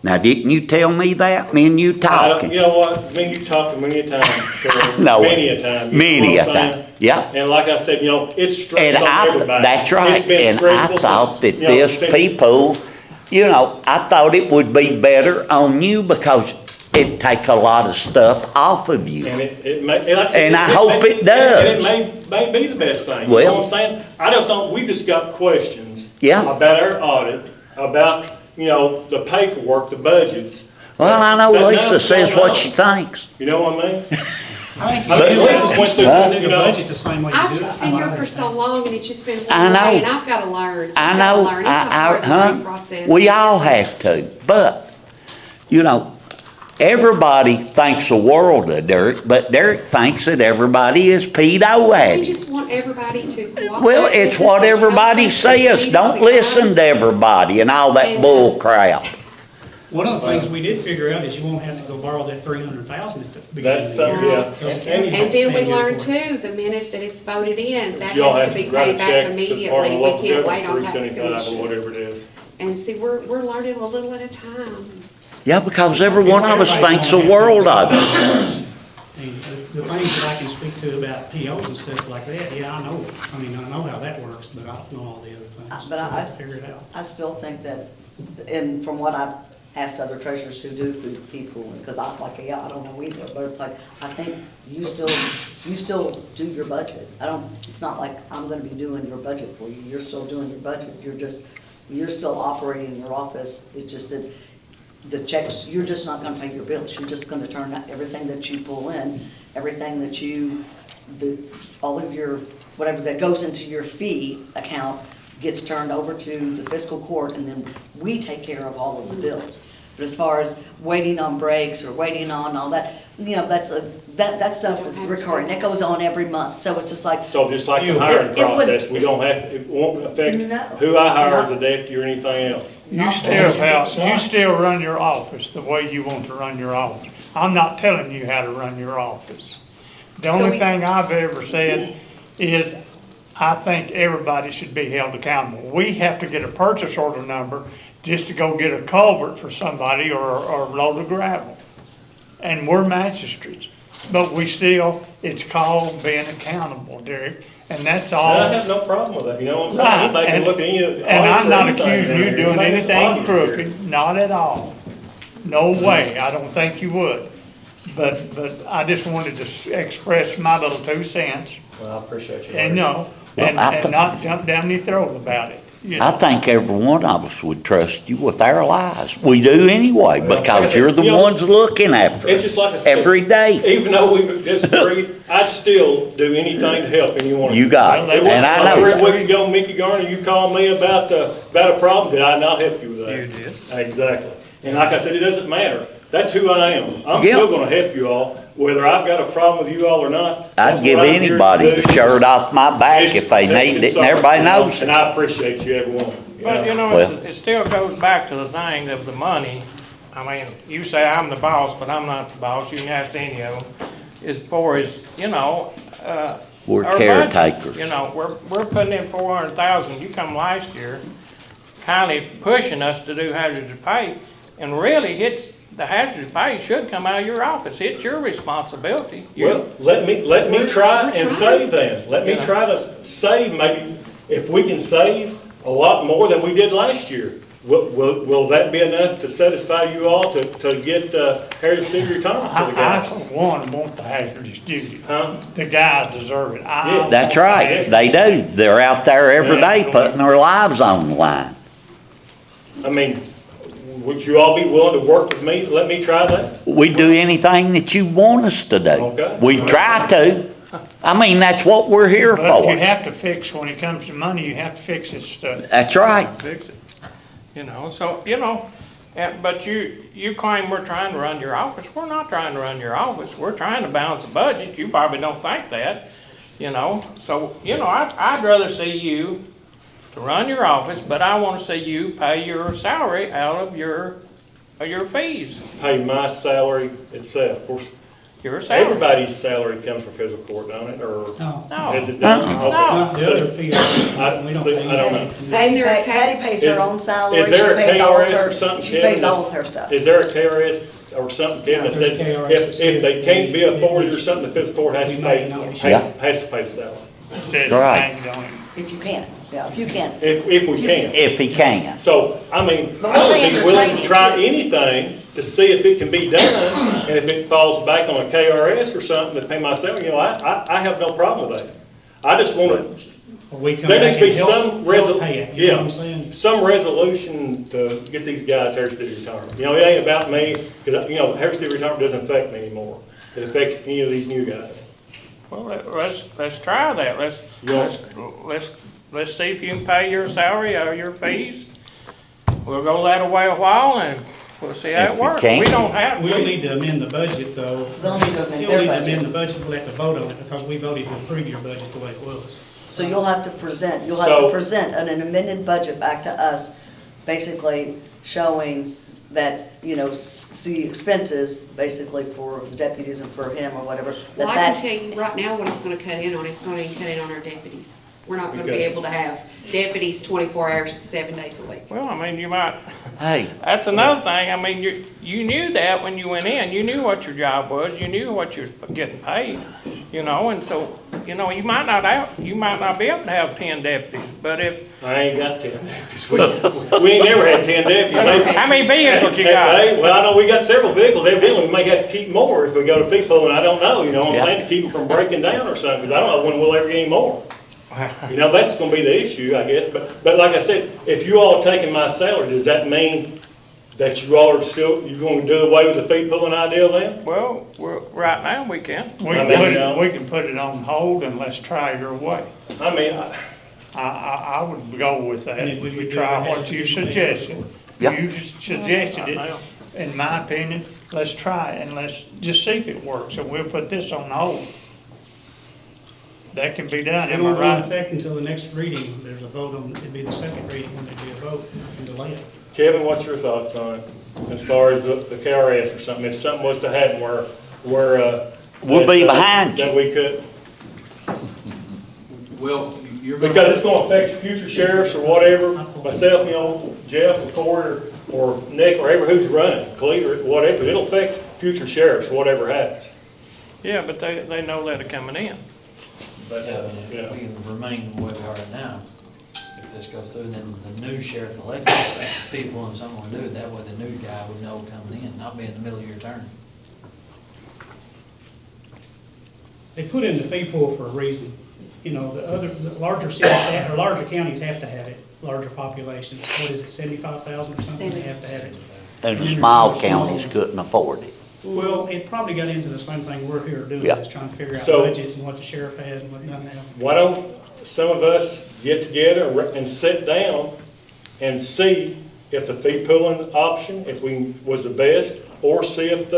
Now, didn't you tell me that? Me and you You talking? know what, me and you talked many a time, Terry. No. Many a time. you know Many what a I'm saying? time, yeah. And like I said, you know, it's And stress on everybody. that's right, It's been and I stressful thought since, that you know, this since- people, you know, I thought it would be better on you because it'd take a lot of stuff off of you. And it may, and like I said, And I hope may- it does. And it may be the best thing, you Well- know what I'm saying? I just don't, we just got questions. Yeah. About our audit, about, you know, the paperwork, the budgets. Well, I know That none Lisa of it's says going what on. she thinks. You know what I mean? I think I mean, Lisa's went through, do you the know, budget the same way you do it. I've just been here for so long and it's just been I one know. way, and I've gotta learn. I I've gotta know, learn. It's a hard learning process. we all have to, but, you know, Everybody thinks the world of Derek, but Derek thinks that everybody is pedo We addicts. just want everybody to cooperate. Well, it's with what us and everybody help us says. and Don't lead us listen and to everybody and all that And, bull crap. One of the things we did figure out is you won't have to go borrow that 300,000 at the beginning. That's of the something, year. yeah. Because the county And then we stand in learned for it. too, the minute that it's voted in, that Y'all has have to be write a paid back check to the immediately. Department of We Local can't wait Government, on tax 375 or commissions. whatever it is. And see, we're learning a little at a time. Yeah, because every one of us thinks the world of it. And the things that I can speak to about POs and stuff like that, yeah, I know. I mean, I know how that works, but I don't know all the other things. But We'll have to figure it out. I still think that, and from what I've asked other treasurers who do food people, because I don't know either, but it's like, I think you still do your budget. It's not like I'm gonna be doing your budget for you, you're still doing your budget, you're still operating your office, it's just that the checks, you're just not gonna pay your bills, you're just gonna turn out everything that you pull in, everything that all of your, whatever that goes into your fee account gets turned over to the fiscal court, and then we take care of all of the bills. But as far as waiting on breaks or waiting on all that, that stuff is recurring, that goes on every month, so it's just like. So just like the hiring process, we don't have to, it won't affect No. who I hire as a deputy or anything else. You still run your office the way you want to run your office. I'm not telling you how to run your office. The only thing I've ever said is, I think everybody should be held accountable. We have to get a purchase order number just to go get a culvert for somebody or a load of gravel. And we're magistrates, but it's called being accountable, Derek, and that's all. And I have no problem with that, you know what I'm saying? Anybody can look at any of the And audits I'm or not anything accusing you down of here. doing Anybody that's anything obvious here. crooked, not at all. No way, I don't think you would. But I just wanted to express my little 2 cents, Well, I appreciate you. and and not jump down your throat about it. You I know? think every one of us would trust you with our lives. We do anyway, Well, because like I said, you're the you know, ones looking after It's us just like I said. every day. Even though we disagreed, I'd still do anything to help anyone. You got it, It and I wasn't know like 3 that. weeks ago, Mickey Garner, you called me about a problem. Did I not help you with that? You did. Exactly. And like I said, it doesn't matter. That's who I am. I'm Yeah. still gonna help you all, whether I've got a problem with you all or not. I'd That's give what I'm here to anybody do. the shirt off my back Is if they protect need and it, and everybody serve, you know, knows And it. I appreciate you, everyone. But, you know, Well- it still goes back to the thing of the money. I mean, you say I'm the boss, but I'm not the boss, you can ask any of them. As far as, We're our budget, caretakers. You know, we're putting in 400,000, you come last year, kindly pushing us to do hazardous pay, and really, the hazardous pay should come out of your office, it's your responsibility. Well, let me try and save then. Let me Yeah. try to save, maybe, if we can save a lot more than we did last year. Will that be enough to satisfy you all to get Heritage Duty retirement for the I guys? for one, want the hazardous duty. Huh? The guys deserve it. Yes. That's right, they do. They're out there every day Yeah. putting their lives on the line. I mean, would you all be willing to work with me, let me try that? We do anything that you want us to do. Okay. We try to. I mean, that's what we're here But you for. have to fix, when it comes to money, you have to fix this stuff. That's right. Fix it. But you claim we're trying to run your office. We're not trying to run your office. We're trying to balance the budget. You probably don't think that, So, I'd rather see you to run your office, but I want to see you pay your salary out of your fees, Pay my salary itself. Of course, your salary. everybody's salary comes from fiscal court, don't it? Or No, is it done? No. Okay. the other fee, I we don't see, pay I don't know. anything. Patty pays her own salary, Is she there a pays all of KRS her, or something, she Kevin? pays all of her stuff. Is there a KRS or something, Kevin, that says There's a KRS if they can't be afforded or something, the fiscal court has to We pay, may not be- has to pay the salary? Says Right. hanged on it. If you can, if you can. If we can. If he can. So, I mean, But I we're would paying be for willing to training, try too. anything to see if it can be done, and if it falls back on a KRS or something to pay my salary, I have no problem with that. I just want to, We come there back needs to be and help- some help pay it, you know what I'm yeah, saying? some resolution to get these guys Heritage Duty retirement. It ain't about me, because, Heritage Duty retirement doesn't affect me anymore. It affects any of these new guys. Well, let's try that. Let's see if you can pay your salary out of your fees. We'll go that away a while, and Well, see how If it you works. can't- We don't have, We'll need to amend the budget, though. They'll need to amend You'll their need to budget. amend the budget, we'll have to vote on it, because we voted to approve your budget the way it was. So you'll have to present So- an amended budget back to us, basically showing that, you know, the expenses, basically for the deputies and for him or whatever, Well, that I can that's, tell you right now what it's gonna cut in on. It's gonna cut in on our deputies. We're not gonna be Because- able to have deputies 24 hours, 7 days a week. well, I mean, you might, Hey, that's another thing. I mean, you knew that when you went in. You knew what your job was. You knew what you was getting paid, you know, and so, you know, you might not be able to have 10 deputies, but if, I ain't got 10 deputies. We ain't never had 10 deputies. Maybe- how many vehicles you got? Hey, well, I know we got several vehicles, evidently we may have to keep more if we go to FICO, and I don't know, you know what I'm Yeah. saying, to keep them from breaking down or something, because I don't know when we'll ever get any more. You know, that's gonna be the issue, I guess, but like I said, if you all are taking my salary, does that mean that you all are still, you're gonna do away with the fee pulling idea then? Well, right now we can. We I can mean, put you know- it, we can put it on hold and let's try your way. I mean, I would go with that. And if we We would do try it, what you suggested. Yeah. You just suggested it, in my opinion, let's try it and let's just see if it works. And we'll put this on hold. That can be done, It am I won't go into right? effect until the next reading. There's a vote on, it'd be the second reading when there'd be a vote, and delay it. Kevin, what's your thoughts on it, as far as the KRS or something, if something was to happen where. We'll be behind you. That we could, Well, you're gonna. because it's gonna affect future sheriffs or whatever, myself, you know, Jeff, or Corey, or Nick, or ever who's running, Clete, or whatever, it'll affect future sheriffs, whatever happens. Yeah, but they know that coming in. But, Yeah, you know. if we can remain the way we are right now, if this goes through, then the new sheriff elected, people and someone do it, that way the new guy would know coming in, not be in the middle of your term. They put in the fee pool for a reason. You know, the larger cities, or larger counties have to have it, larger populations. What is it, 75,000 or something? They have to have it. and the small counties couldn't afford it. Well, it probably got into the same thing we're here doing, Yeah. is trying to figure out So- budgets and what the sheriff has and what doesn't have. Why don't some of us get together and sit down and see if the fee pulling option, was the best, or see if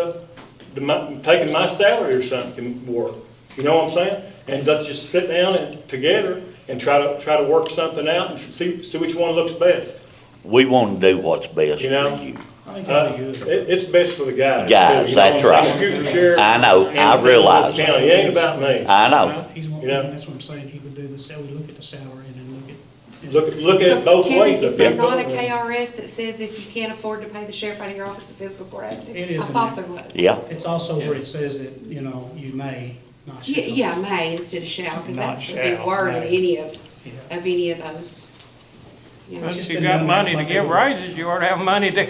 taking my salary or something can work. You know what I'm saying? And let's just sit down and together and try to work something out and see which one looks best. We want to do what's best You know? for you. I think that'd be good. It's best for the guys. Guys, too, you know what I'm that's saying? right. Future sheriff. I know, and I citizens of realize this county. It ain't about me. I know. Well, he's one, You know? that's what I'm saying, he would do the salary, look at the salary and then look at. Look at it both So, Kevin, ways. is there the not a people- KRS that says if you can't afford to pay the sheriff out of your office, the fiscal court has to? It is I in thought there. there was. Yeah, It's also where it says that, you know, you may, not shall. Yeah, may instead of shall, because Not that's the big shall, word in may. any of Yeah. any of those. You know, But just if you been got done money to like give they- raises, you ought to have money to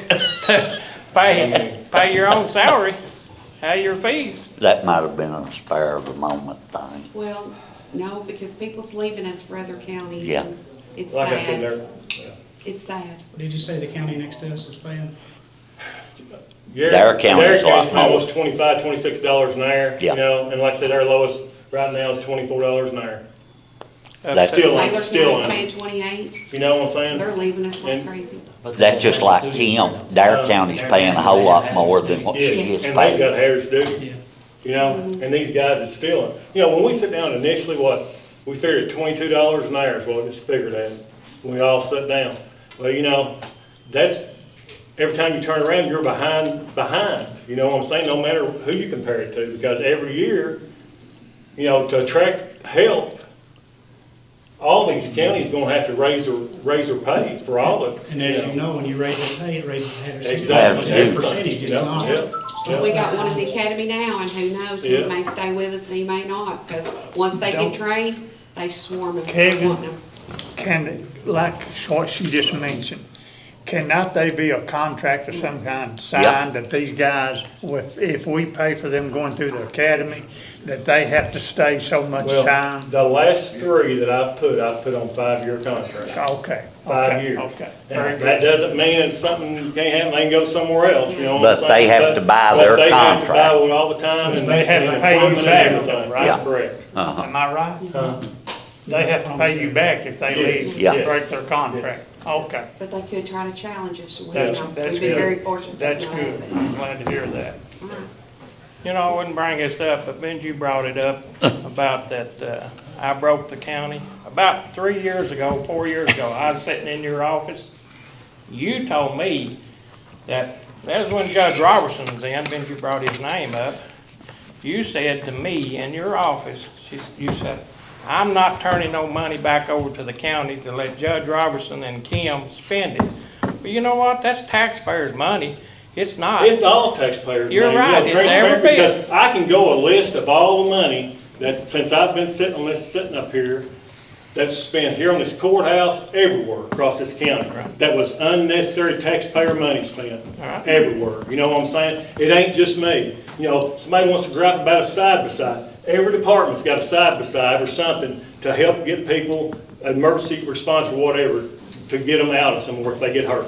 pay your own salary, pay your fees. that might have been a spur of the moment thing. Well, no, because people's leaving us for other counties. Yeah. and It's Like I said, sad. they're, It's sad. Did you say the county next to us is paying? Their county's a lot Their county's paying more. almost $25, $26 an hour, Yeah. you know, and like I said, our lowest right now is $24 an hour. That's Still, Taylor still, County's paying 28. you know what I'm saying? They're leaving us like And- crazy. That's just like Kim, their county's paying a whole lot more than what she Yes, gets and they've got paid. Harris duty, Yeah. you know, and these guys is still, you know, when we sit down initially, we figured $22 an hour is what it's figured at. We all sat down. Well, you know, that's, every time you turn around, you're behind, you know what I'm saying? No matter who you compare it to, because every year, you know, to attract help, all these counties gonna have to raise their pay for all of it. And as you know, when you raise the pay, it raises the head. Exactly. It's a percentage, it's Yeah, not. yeah, yeah. We got one in the academy now, and who knows, he Yeah. may stay with us and he may not, because once they Don't- get trained, they swarm them. Kevin. wanting them. Can, like what she just mentioned, cannot they be a contract of some kind signed that these guys, if we pay for them going through the academy, that they have to stay so much Well, time? the last three that I put on 5-year contracts. Okay. 5 okay, years. Okay. Now, Very good. that doesn't mean it's something you can't have, they can go somewhere else, you know what I'm But saying? they have to buy their But they have to buy contract. one all the time and They have to and pay you equipment back. and everything. Yeah. That's correct. Uh-huh. Am I right? Huh? They have to pay you back if they leave, Yeah. break their contract. Okay, But they could try to challenge us. We, That's- we've that's been good. very fortunate that's that's not good. happened. I'm glad to hear that. All right. You know, I wouldn't bring this up, but Benji brought it up about that, I broke the county. About 3 years ago, 4 years ago, I was sitting in your office. You told me that was when Judge Robertson was in, Benji brought his name up. You said to me in your office, you said, I'm not turning no money back over to the county to let Judge Robertson and Kim spend it. But you know what? That's taxpayers' money. It's not. It's all taxpayers' money. You're You know, right, it's transparent, every bit. because I can go a list of all the money that, since I've been sitting up here, that's spent here on this courthouse, everywhere across this county. Right. That was unnecessary taxpayer money spent, Right. everywhere. You know what I'm saying? It ain't just me. You know, somebody wants to gripe about a side-by-side. Every department's got a side-by-side or something to help get people, emergency response or whatever, to get them out of somewhere if they get hurt.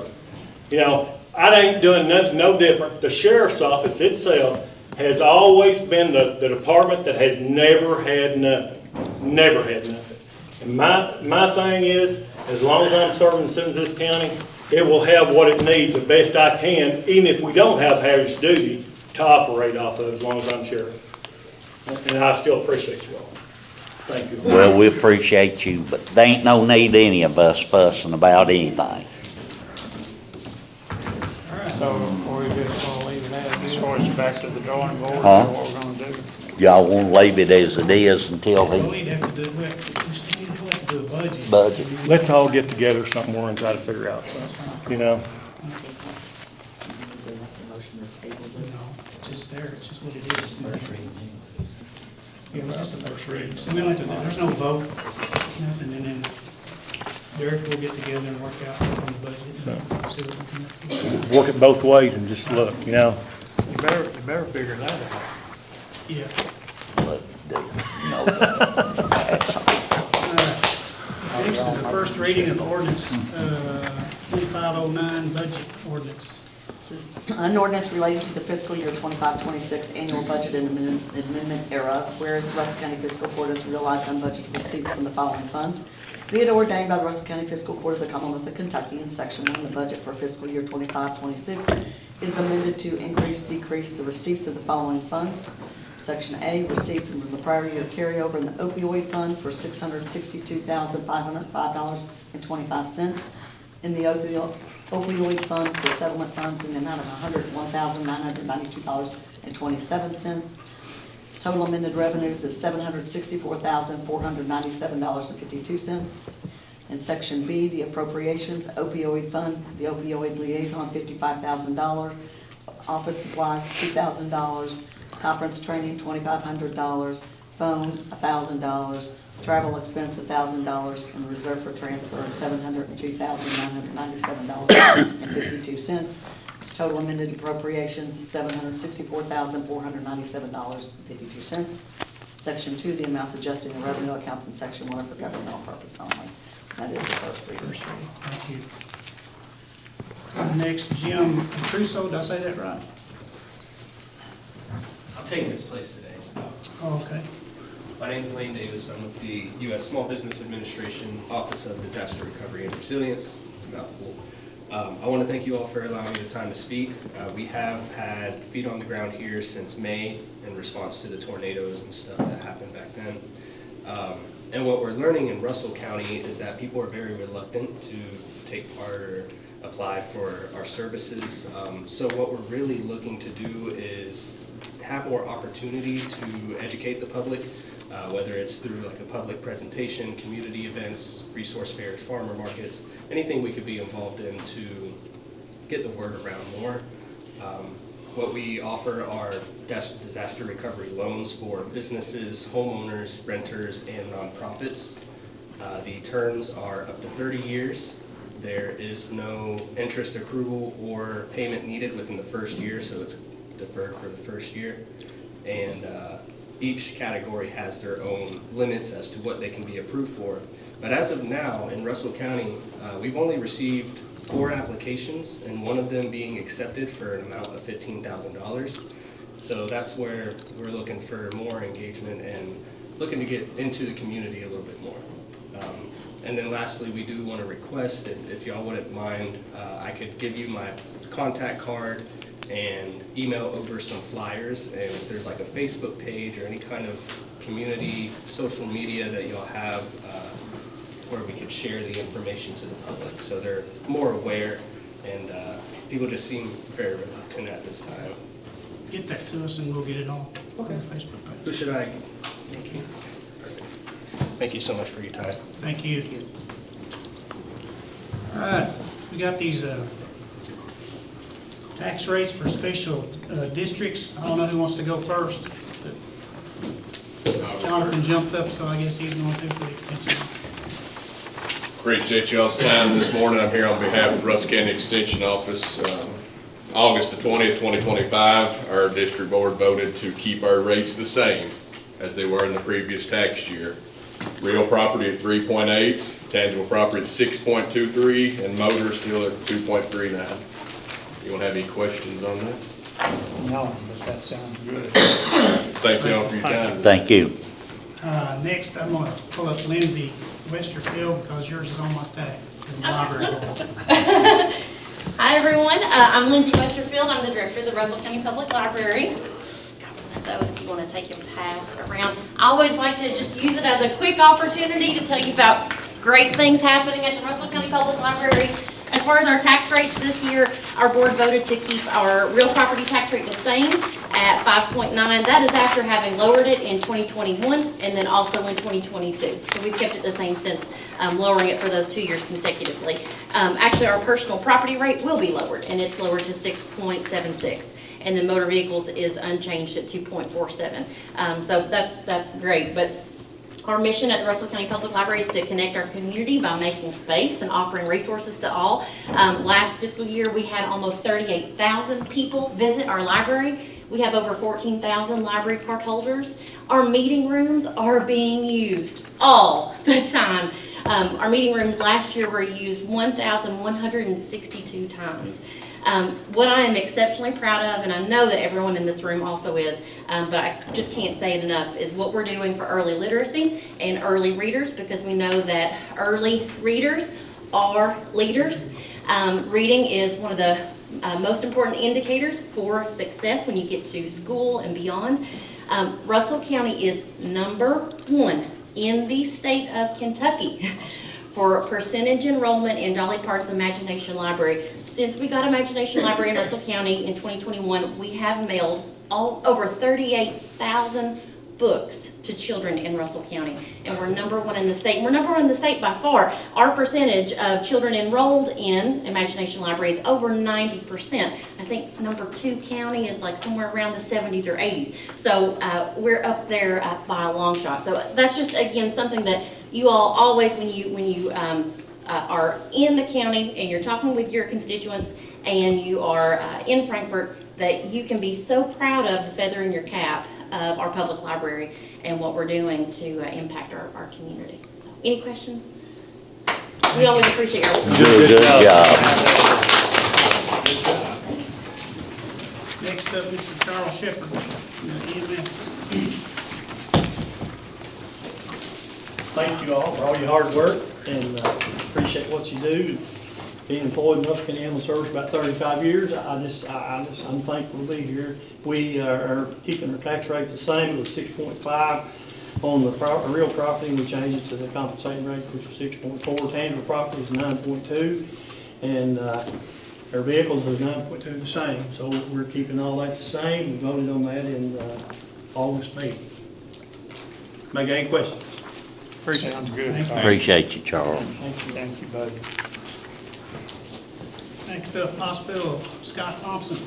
You know, I ain't doing nothing no different. The sheriff's office itself has always been the department that has never had nothing. Never had nothing. And my thing is, as long as I'm serving the citizens of this county, it will have what it needs the best I can, even if we don't have hazardous duty to operate off of, as long as I'm sheriff. And I still appreciate you all. Thank you. Well, we appreciate you, but there ain't no need any of us fussing about anything. So we're just gonna leave it as is. So it's back to the drawing board, is Huh? what we're gonna do. Y'all wanna leave it as it is until Well, he we'd have to do, we still have to do a budget. budget? Let's all get together somewhere and try to figure out something, you know? Motion to table You this. know, it's just there, it's just what it is. First reading. Yeah, it's just a first reading, so we don't have to, there's no vote, nothing, and then Derek will get together and work out on the budget. So. See what we can do. Work it both ways and just look, you know? You better figure that out. Yeah. But, no, that's all. Next is the first reading of ordinance, 2509 budget ordinance. This is an ordinance related to the fiscal year 25-26 annual budget and amendment thereof, whereas the Russell County Fiscal Court has realized unbudgeted receipts from the following funds. Be it ordained by the Russell County Fiscal Court of the Commonwealth of Kentucky in Section 1, the budget for fiscal year 25-26 is amended to decrease the receipts of the following funds. Section A, receipts from the prior year carryover in the opioid fund for $662,505.25. In the opioid fund for settlement funds in the amount of $101,992.27. Total amended revenues is $764,497.52. In Section B, the appropriations, opioid fund, the opioid liaison, $55,000. Office supplies, $2,000. Conference training, $2,500. Phone, $1,000. Travel expense, $1,000. And reserve for transfer, $702,997.52. Total amended appropriations, $764,497.52. Section 2, the amounts adjusting the revenue accounts in Section 1 are for governmental purpose only. That is the first reading. Thank you. Next, Jim Crusoe, did I say that right? I'm taking his place today. Oh, okay. My name is Lane Davis. I'm with the U.S. Small Business Administration Office of Disaster Recovery and Resilience. It's a mouthful. I want to thank you all for allowing me the time to speak. We have had feet on the ground here since May in response to the tornadoes and stuff that happened back then. And what we're learning in Russell County is that people are very reluctant to take part or apply for our services. So what we're really looking to do is have more opportunity to educate the public, whether it's through like a public presentation, community events, resource fairs, farmer markets, anything we could be involved in to get the word around more. What we offer are disaster recovery loans for businesses, homeowners, renters, and nonprofits. The terms are up to 30 years. There is no interest accrual or payment needed within the first year, so it's deferred for the first year. And each category has their own limits as to what they can be approved for. But as of now, in Russell County, we've only received 4 applications, and one of them being accepted for an amount of $15,000. So that's where we're looking for more engagement and looking to get into the community a little bit more. And then lastly, we do want to request, if y'all wouldn't mind, I could give you my contact card and email over some flyers, and if there's like a Facebook page or any kind of community social media that y'all have where we could share the information to the public so they're more aware, and people just seem very reluctant at this time. Get that to us and we'll get it on the Facebook Who page. should I? Thank you. Perfect. Thank you so much for your time. Thank you. All right, we got these tax rates for special districts. I don't know who wants to go first, but Jonathan jumped up, so I guess he's going to do for the extension. Appreciate y'all's time this morning. I'm here on behalf of Russell County Extension Office. August the 20th, 2025, our district board voted to keep our rates the same as they were in the previous tax year. Real property at 3.8, tangible property at 6.23, and motor still at 2.39. You want to have any questions on that? No, but that sounds good. Thank y'all for your time. Thank you. Next, I'm going to pull up Lindsay Westerfield because yours is on my stack in the library. Hi, everyone. I'm Lindsay Westerfield. I'm the director of the Russell County Public Library. Got one of those if you want to take and pass around. I always like to just use it as a quick opportunity to tell you about great things happening at the Russell County Public Library. As far as our tax rates this year, our board voted to keep our real property tax rate the same at 5.9. That is after having lowered it in 2021 and then also in 2022. So we've kept it the same since lowering it for those 2 years consecutively. Actually, our personal property rate will be lowered, and it's lowered to 6.76. And then motor vehicles is unchanged at 2.47. So that's great. But our mission at the Russell County Public Library is to connect our community by making space and offering resources to all. Last fiscal year, we had almost 38,000 people visit our library. We have over 14,000 library card holders. Our meeting rooms are being used all the time. Our meeting rooms last year were used 1,162 times. What I am exceptionally proud of, and I know that everyone in this room also is, but I just can't say it enough, is what we're doing for early literacy and early readers, because we know that early readers are leaders. Reading is one of the most important indicators for success when you get to school and beyond. Russell County is #1 in the state of Kentucky for percentage enrollment in Dolly Parton's Imagination Library. Since we got Imagination Library in Russell County in 2021, we have mailed over 38,000 books to children in Russell County, and we're #1 in the state. And we're #1 in the state by far. Our percentage of children enrolled in Imagination Library is over 90%. I think #2 county is like somewhere around the 70s or 80s. So we're up there by a long shot. So that's just, again, something that you all always, when you are in the county and you're talking with your constituents and you are in Frankfort, that you can be so proud of the feather in your cap of our public library and what we're doing to impact our community. So, any questions? We always appreciate your support. Good job. Next up, Mr. Charles Shepherd, EMS. Thank you all for all your hard work, and appreciate what you do. Being employed in Russell County Animal Service about 35 years, I'm thankful to be here. We are keeping our tax rates the same. It was 6.5 on the real property. We changed it to the compensating rate, which was 6.4. Tangible property is 9.2, and our vehicles is 9.2 the same. So we're keeping all that the same. We voted on that in August meeting. Make any questions? Appreciate it. Appreciate you, Charles. Thank you, buddy. Next up, hospital, Scott Thompson.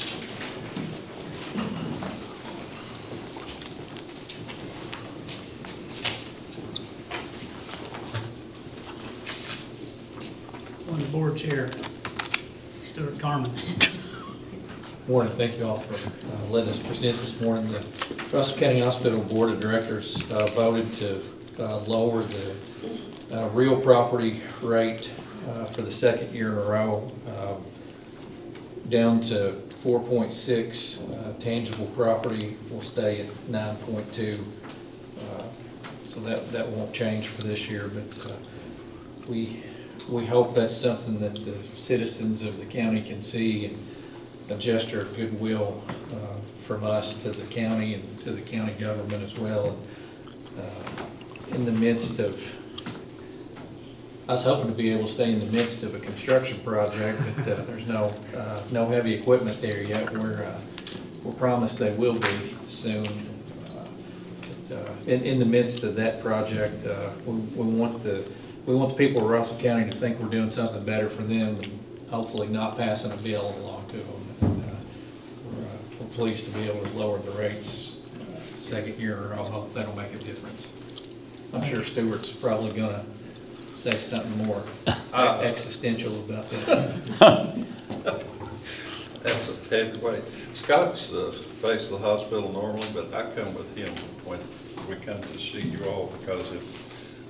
On the board chair, Stuart Carmen. Morning, thank you all for letting us present this morning. The Russell County Hospital Board of Directors voted to lower the real property rate for the second year in a row, down to 4.6. Tangible property will stay at 9.2. So that won't change for this year, but we hope that's something that the citizens of the county can see and a gesture of goodwill from us to the county and to the county government as well. In the midst of, I was hoping to be able to say in the midst of a construction project, but there's no heavy equipment there yet. We're promised they will be soon. In the midst of that project, we want the people of Russell County to think we're doing something better for them and hopefully not passing a bill along to them. We're pleased to be able to lower the rates second year in a row. Hope that'll make a difference. I'm sure Stewart's probably gonna say something more existential about that. That's a heavy weight. Scott's the face of the hospital normally, but I come with him when we come to see you all, because if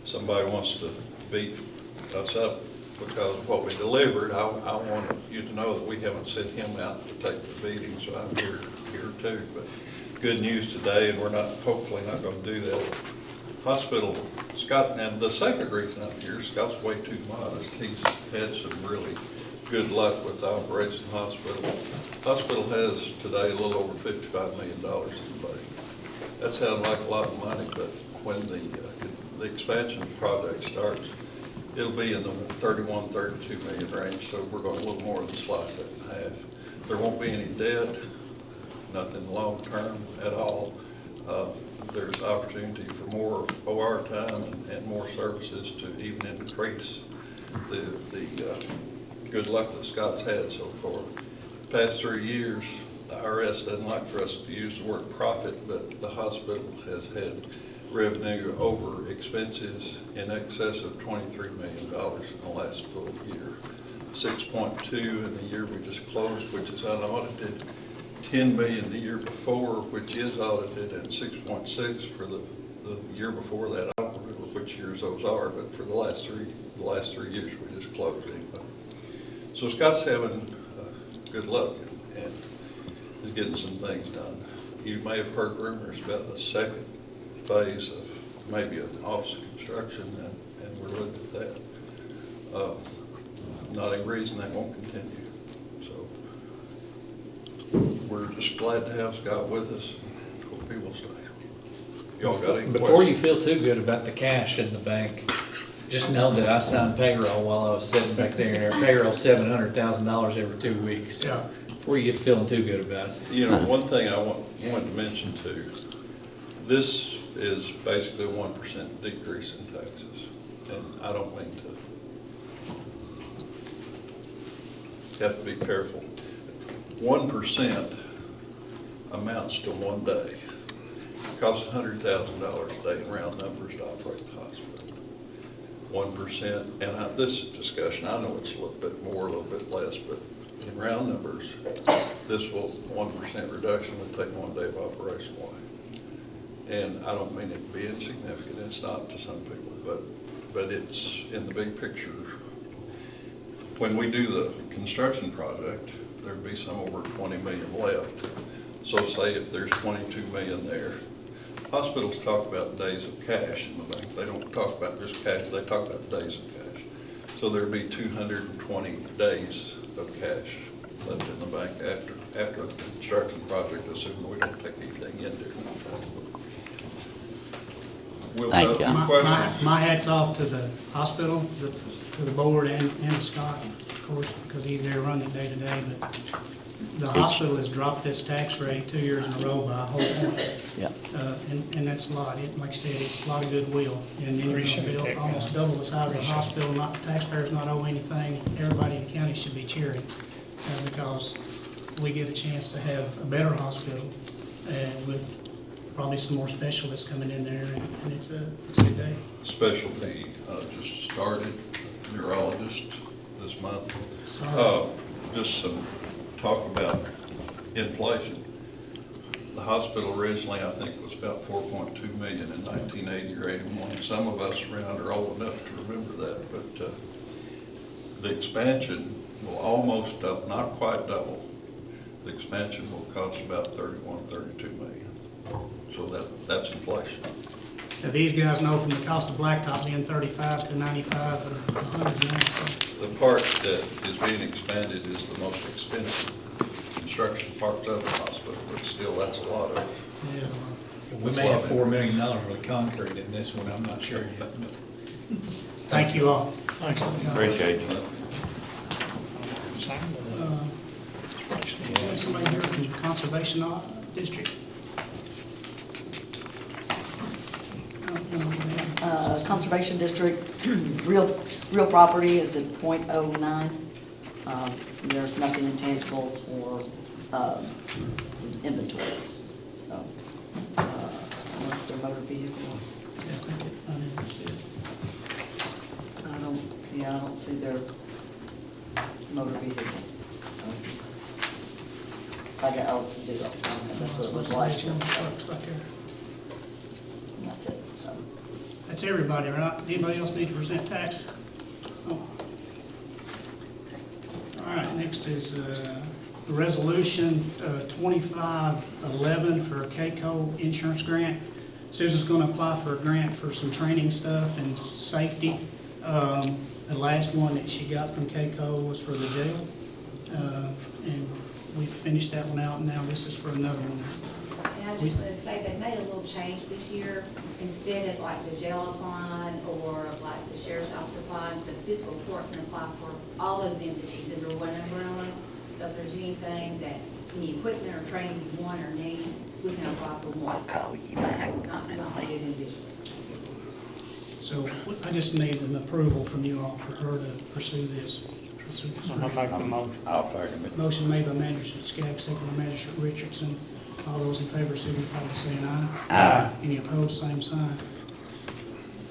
somebody wants to beat us up because of what we delivered, I want you to know that we haven't sent him out to take the beating, so I'm here too. But good news today, and we're hopefully not going to do that. Hospital, Scott, and the second reason I'm here, Scott's way too modest. He's had some really good luck with the Operation Hospital. Hospital has today a little over $55 million in the budget. That sounds like a lot of money, but when the expansion project starts, it'll be in the 31, 32 million range, so we're going to a little more than slice that in half. There won't be any debt, nothing long-term at all. There's opportunity for more OR time and more services to even increase the good luck that Scott's had so far. The past 3 years, the IRS doesn't like for us to use the word profit, but the hospital has had revenue over expenses in excess of $23 million in the last full year. 6.2 in the year we just closed, which is unaudited, 10 million the year before, which is audited, and 6.6 for the year before that. I don't remember which years those are, but for the last three years we just closed anyway. So Scott's having good luck and is getting some things done. You may have heard rumors about the second phase of maybe an office construction, and we're looking at that. Not any reason that won't continue. We're just glad to have Scott with us, and hope he will stay. Y'all got any Before questions? you feel too good about the cash in the bank, just know that I signed payroll while I was sitting back there, and our payroll $700,000 every 2 weeks. Yeah. Before you get feeling too good about it. You know, one thing I wanted to mention too, this is basically a 1% decrease in taxes, and I don't mean to, have to be careful. 1% amounts to 1 day. It costs $100,000 a day in round numbers to operate the hospital. 1%, and this discussion, I know it's a little bit more, a little bit less, but in round numbers, this 1% reduction would take 1 day of operation away. And I don't mean it to be insignificant, it's not to some people, but it's in the big picture. When we do the construction project, there'd be some over 20 million left. So say if there's 22 million there, hospitals talk about days of cash in the bank. They don't talk about just cash, they talk about days of cash. So there'd be 220 days of cash left in the bank after the construction project, assuming we don't take anything in there. Thank you. My hat's off to the hospital, to the board and Scott, of course, because he's there running day to day, but the hospital has dropped this tax rate 2 years in a row by a whole point. Yeah. And that's a lot. Like I said, it's a lot of goodwill. And then you're gonna build almost double the size of the hospital, not, the taxpayers not owe anything. Everybody in the county should be cheering, because we get a chance to have a better hospital, and with probably some more specialists coming in there, and it's a good day. Specialty just started, neurologist this month. Just some talk about inflation. The hospital originally, I think, was about 4.2 million in 1980 or 81. Some of us around are old enough to remember that, but the expansion will almost double, not quite double. The expansion will cost about 31, 32 million. So that's inflation. Now, these guys know from the cost of blacktop being 35 to 95 or 100 now. So The part that is being expanded is the most expensive construction part of the hospital, but still, that's a lot of. yeah, We may have $4 million worth of concrete in this one, I'm not sure yet. thank you all. Thanks. Appreciate you. Somebody here from the Conservation District? Conservation District, real property is at .09. There's nothing intangible or inventory, so, unless they're motor vehicles. I don't see their motor vehicle, so. It's 0, that's what it was last year. And that's it, so. That's everybody, right? Anybody else need to present tax? Oh. All right, next is Resolution 2511 for a KCO insurance grant. Susan's going to apply for a grant for some training stuff and safety. The last one that she got from KCO was for the jail, and we finished that one out, and now this is for another one. And I just want to say, they made a little change this year. Instead of like the jail applying or like the sheriff's office applying, the fiscal court can apply for all those entities under one umbrella. So if there's anything that, any equipment or training you want or need, we can apply for one. I'll call you back. Not individually. So I just need an approval from you all for her to pursue this. I'll make the motion. I'll second it. Motion made by Magistrate Skaggs, second by Magistrate Richardson. All those in favor signify by saying aye. Aye. Any opposed, same sign.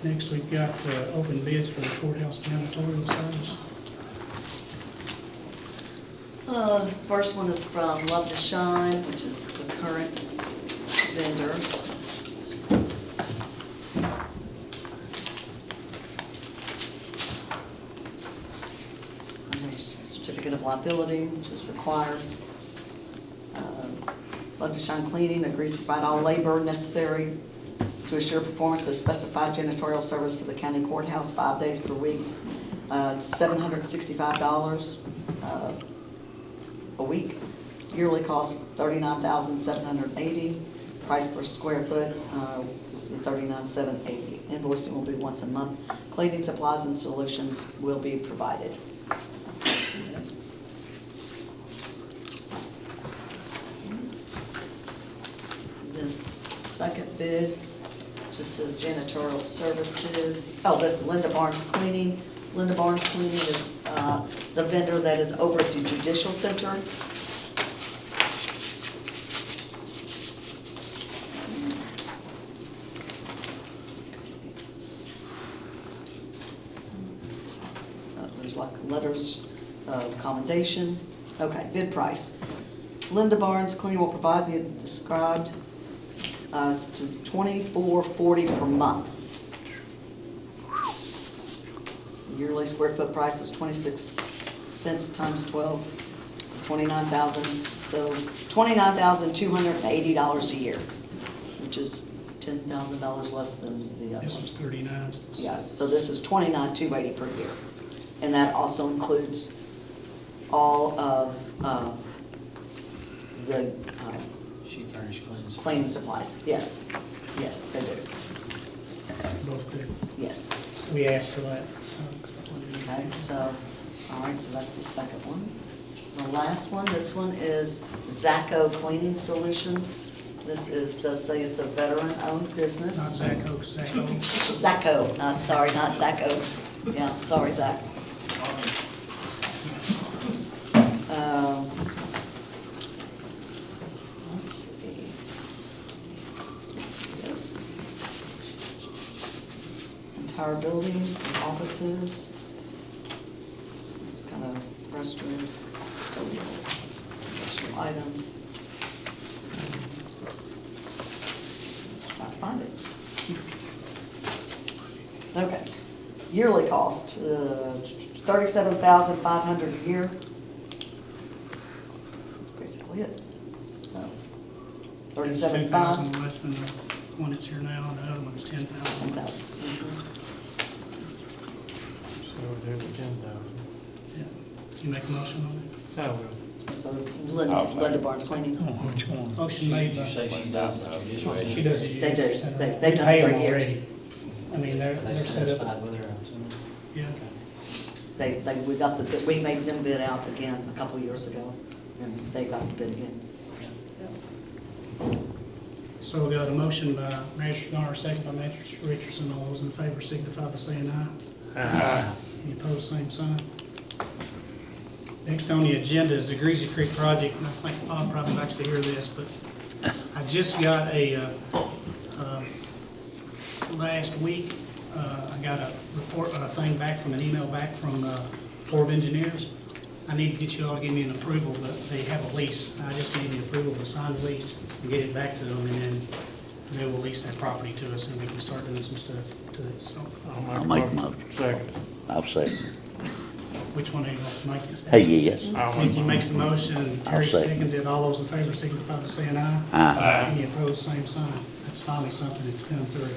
Next, we've got open bids for the courthouse janitorial service. This first one is from Love to Shine, which is the current vendor. And there's a certificate of liability, which is required. Love to Shine Cleaning agrees to provide all labor necessary to assure performance of specified janitorial service for the county courthouse 5 days per week. It's $765 a week. Yearly cost $39,780. Price per square foot is the $39,780. Invoicing will be once a month. Cleaning supplies and solutions will be provided. This second bid just says janitorial service bid. Oh, this is Linda Barnes Cleaning. Linda Barnes Cleaning is the vendor that is over at the Judicial Center. So there's like letters of commendation. Okay, bid price. Linda Barnes Cleaning will provide the described, it's to $24.40 per month. Yearly square foot price is 26 cents times 12, 29,000. So $29,280 a year, which is $10,000 less than the other. This was 39. Yes, so this is $29,280 per year. And that also includes all of the She furnished cleans. cleaning supplies. Yes, yes, they do. Both do. Yes. We asked for that. Okay, so, all right, so that's the second one. The last one, this one is Zaco Cleaning Solutions. This does say it's a veteran-owned business. Not Zach Oaks, Zach Oaks. Zaco, not Zach Oaks. Yeah, sorry, Zach. Let's see. Yes. Entire building, offices. It's kind of restrooms, additional items. Just trying to find it. Okay. Yearly cost, $37,500 a year. Basically it. So, $37,500. $2,000 less than the one that's here now, and the other one's 10,000. So we'll do the 10,000. Yeah. You make a motion on I will. So Linda Barnes cleaning. Which one? it? Motion made by, You say she does the judicial. she does it. They do. They've done Pay it them for years. already. I mean, they're They set up, satisfied with her, I'm assuming. yeah. We made them bid out again a couple years ago, and they got the bid again. So we got a motion by Magistrate Garner, second by Magistrate Richardson. All those in favor signify by saying aye. Any opposed, same sign. Next on the agenda is the Greasy Creek project, and I think Bob probably likes to hear this, but I just got last week, I got a report, a thing back from, an email back from Corps of Engineers. I need to get you all to give me an approval, but they have a lease. I just need the approval to sign the lease and get it back to them, and then they will lease that property to us, and we can start doing some stuff to it, so. I'll make a motion. Second. I'll second. Which one of you wants to make this? Hey, yes. Mickey makes the motion, and Terry I'll second. seconds it. All those in favor signify by saying aye. Aye. Any opposed, same sign. That's finally something that's come through.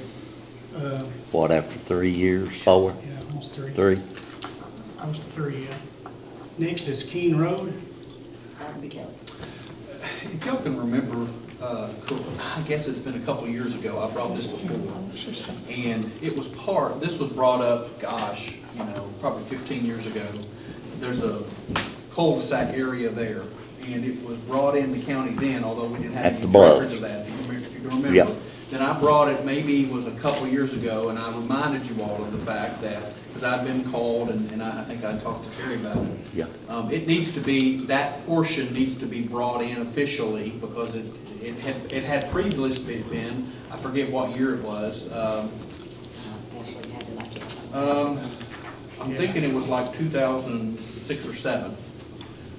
What, after 3 years, 4? Yeah, almost 3. 3? Close to 3, yeah. Next is Keene Road. That'd be Kelly. If y'all can remember, I guess it's been a couple of years ago, I brought this before. And it was this was brought up, gosh, probably 15 years ago. There's a cul-de-sac area there, and it was brought in the county then, although we didn't have any records of that, if you can remember. Yep. Then I brought it, maybe it was a couple of years ago, and I reminded you all of the fact that, because I'd been called, and I think I talked to Terry about it. Yeah. It needs to be, that portion needs to be brought in officially, because it had previously been, I forget what year it was. Ashley had it after. I'm thinking it was like 2006 or 7.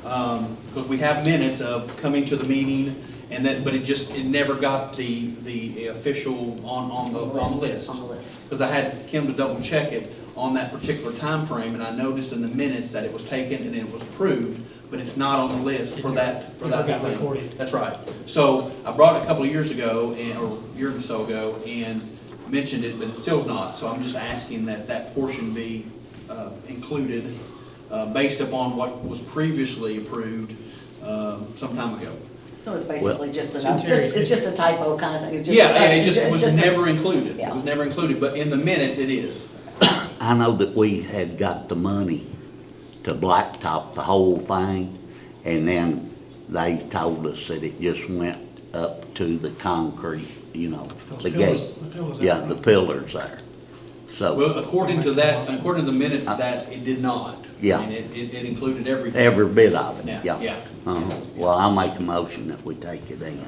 Because we have minutes of coming to the meeting, and then, but it never got the official on the list. On the list. Because I had Kim to double check it on that particular time frame, and I noticed in the minutes that it was taken and it was approved, but it's not on the list for that got thing. recorded. That's right. So I brought it a couple of years ago, or a year or so ago, and mentioned it, but it still's not. So I'm just asking that that portion be included based upon what was previously approved some time ago. So it's basically just Terry's it's just a typo kind of thing. It's just- Yeah, it just it's was just a- never included. Yeah. It was never included, but in the minutes it is. I know that we had got the money to blacktop the whole thing, and then they told us that it just went up to the concrete, Those the pillars- gate. the pillars Yeah, out the front. pillars there. So, Well, according to the minutes, that it did not. Yeah. I mean, it included everything. every bit of it, Yeah, yeah. yeah. Well, I'll make a motion that we take it in,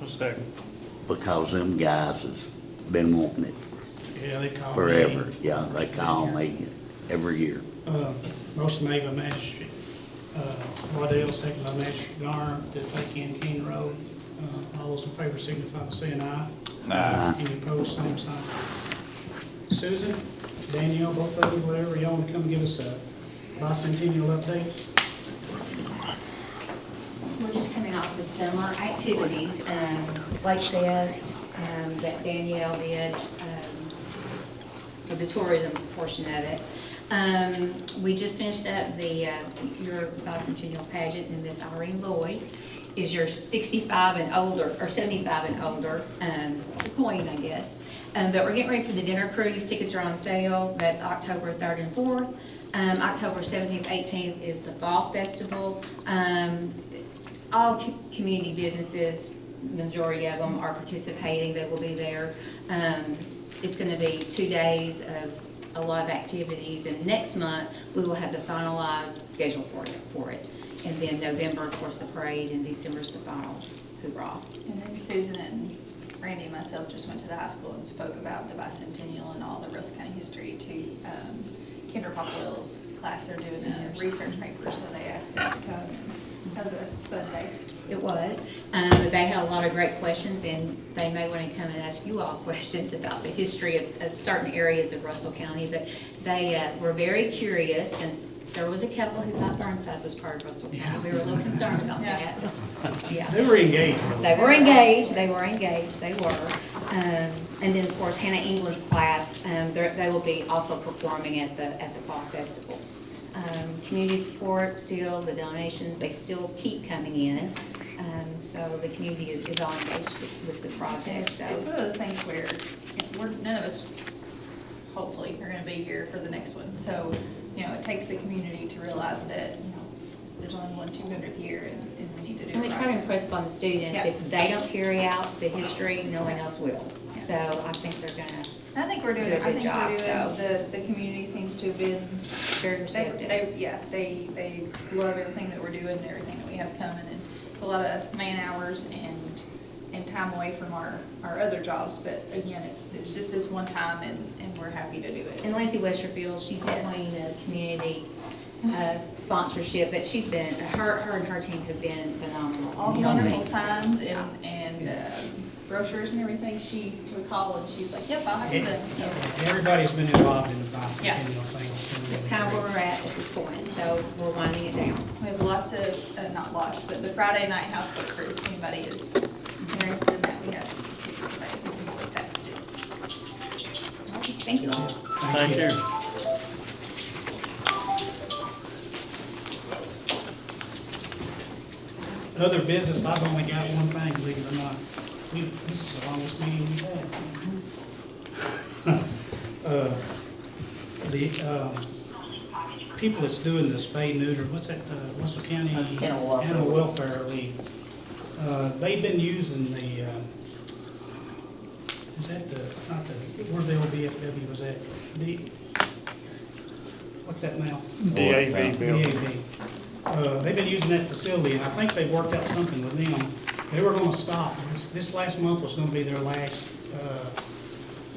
Second. because them guys has been wanting it Yeah, they call me. forever. Yeah, they call me every year. Motion made by Magistrate Waddell, second by Magistrate Garner, to take in Keene Road. All those in favor signify by saying aye. Aye. Any opposed, same sign. Susan, Danielle, both of you, whatever, y'all want to come give us a bicentennial updates? We're just coming off the summer activities, Lake Fest, that Danielle did, for the tourism portion of it. We just finished up your bicentennial pageant, and Miss Irene Lloyd is your 65 and older, or 75 and older, queen, I guess. But we're getting ready for the dinner cruise. Tickets are on sale. That's October 3rd and 4th. October 17th, 18th is the Fall Festival. All community businesses, majority of them are participating. They will be there. It's going to be 2 days of a lot of activities, and next month we will have the finalized schedule for it. And then November, of course, the parade, and December's the final hoorah. And then Susan and Randy and myself just went to the high school and spoke about the Bicentennial and all the Russell County history to Kendra Popwell's class. They're doing a research paper, so they asked us to come. And that was a fun day. It was. They had a lot of great questions, and they may want to come and ask you all questions about the history of certain areas of Russell County, but they were very curious, and there was a couple who thought Burnside was part of Russell County. We were a little concerned about that. Yeah. They were engaged. They were engaged, they were engaged, they were. And then, of course, Hannah England's class, they will be also performing at the fall festival. Community support still, the donations, they still keep coming in. So the community is all engaged with the project, so. It's one of those things where none of us, hopefully, are gonna be here for the next one. So, it takes the community to realize that, there's only one 200th year and we need to do it And we right. try to impress upon the students, Yeah. if they don't carry out the history, no one else will. Yeah. So I think they're gonna I think we're doing, do a I good think job, we're so. doing, the community seems to have been, Very receptive. they love everything that we're doing and everything that we have coming. And it's a lot of man hours and time away from our other jobs. But again, it's just this one time and we're happy to do it. And Lindsay Westerfield, she's the Yes. queen of community sponsorship, but she's been, her and her team have been phenomenal. All the in wonderful helping. signs and brochures and everything she would call and she's like, yep, I'll have it done. So Everybody's been involved in the Yeah. bicentennial thing. That's kind of where we're at this point, so we're winding it down. we have lots of, not lots, but the Friday night house book cruise, if anybody is interested in that, we have tickets available with that still. Thank you all. Thank you. Other business, I've only got one thing, believe it or not. This is the longest meeting we've had. The people that's doing the spay neuter, what's that, Russell County? Animal Welfare. Animal Welfare League. They've been using the, is that the, it's not the, where the LBFW was at? What's that now? DAV building. DAV. They've been using that facility, and I think they've worked out something with them. They were gonna stop. This last month was gonna be their last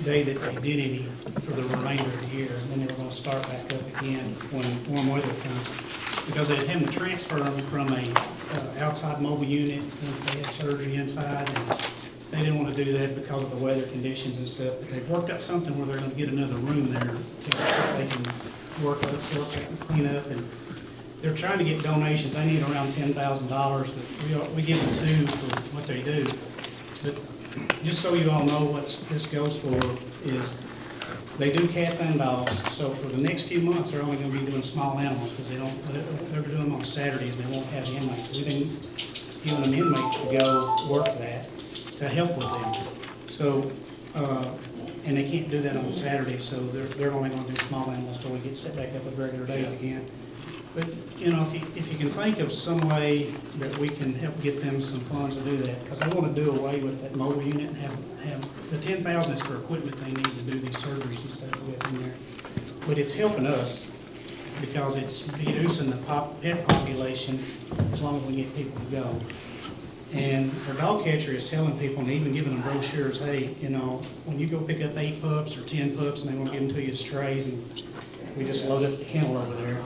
day that they did any for the remainder of the year, and then they were gonna start back up again when warm weather comes. Because they was having to transfer them from a outside mobile unit, once they had surgery inside, and they didn't wanna do that because of the weather conditions and stuff. But they've worked out something where they're gonna get another room there to they can work up, clean up, and they're trying to get donations. They need around $10,000, but we give them $2 for what they do. But just so you all know what this goes for is they do cats and dogs. So for the next few months, they're only going to be doing small animals because they're doing them on Saturdays. They won't have inmates. We've been giving them inmates to go work that to help with them. So, and they can't do that on Saturdays, so they're only going to do small animals till we get set back up with regular days again. But, if you can think of some way that we can help get them some funds to do that, because I want to do away with that mobile unit and have the $10,000 is for equipment they need to do these surgeries and stuff with in there. But it's helping us because it's reducing the pet population as long as we get people to go. And our dog catcher is telling people and even giving them brochures, hey, when you go pick up 8 pups or 10 pups and they want to give them to you as strays, and we just load up the kennel over there.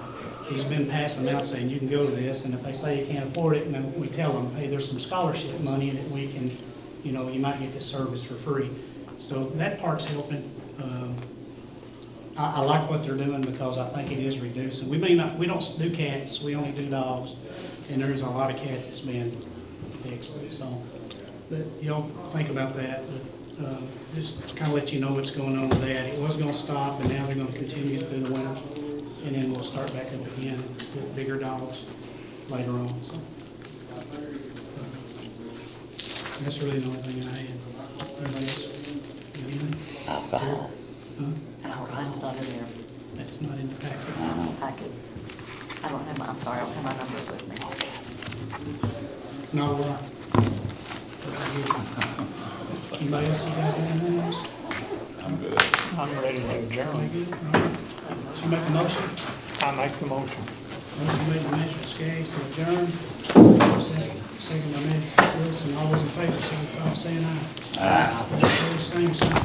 He's been passing them out saying, you can go to this, and if they say you can't afford it, and then we tell them, hey, there's some scholarship money that we can, you might get this service for free. So that part's helping. I like what they're doing because I think it is reducing. We don't do cats, we only do dogs, and there's a lot of cats that's been fixed, so. But y'all think about that, but just kind of let you know what's going on with that. It was gonna stop, and now they're gonna continue through the winter. And then we'll start back up again with bigger dogs later on, so. That's really the only thing I had. Everybody else? Anything? Alcohol. No, mine's not in there. That's not in the packet. It's not in the packet. I don't have I'm sorry, I don't have my numbers with me. No, anybody else, you guys have anything else? I'm good. I'm ready to adjourn. You make a motion? I make the motion. Motion made by Mr. Skaggs to adjourn. Second by Mr. Wilson. All those in favor, signify by saying aye. Aye. Opposed, same sign.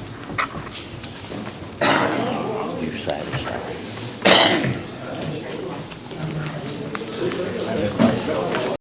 You're satisfied.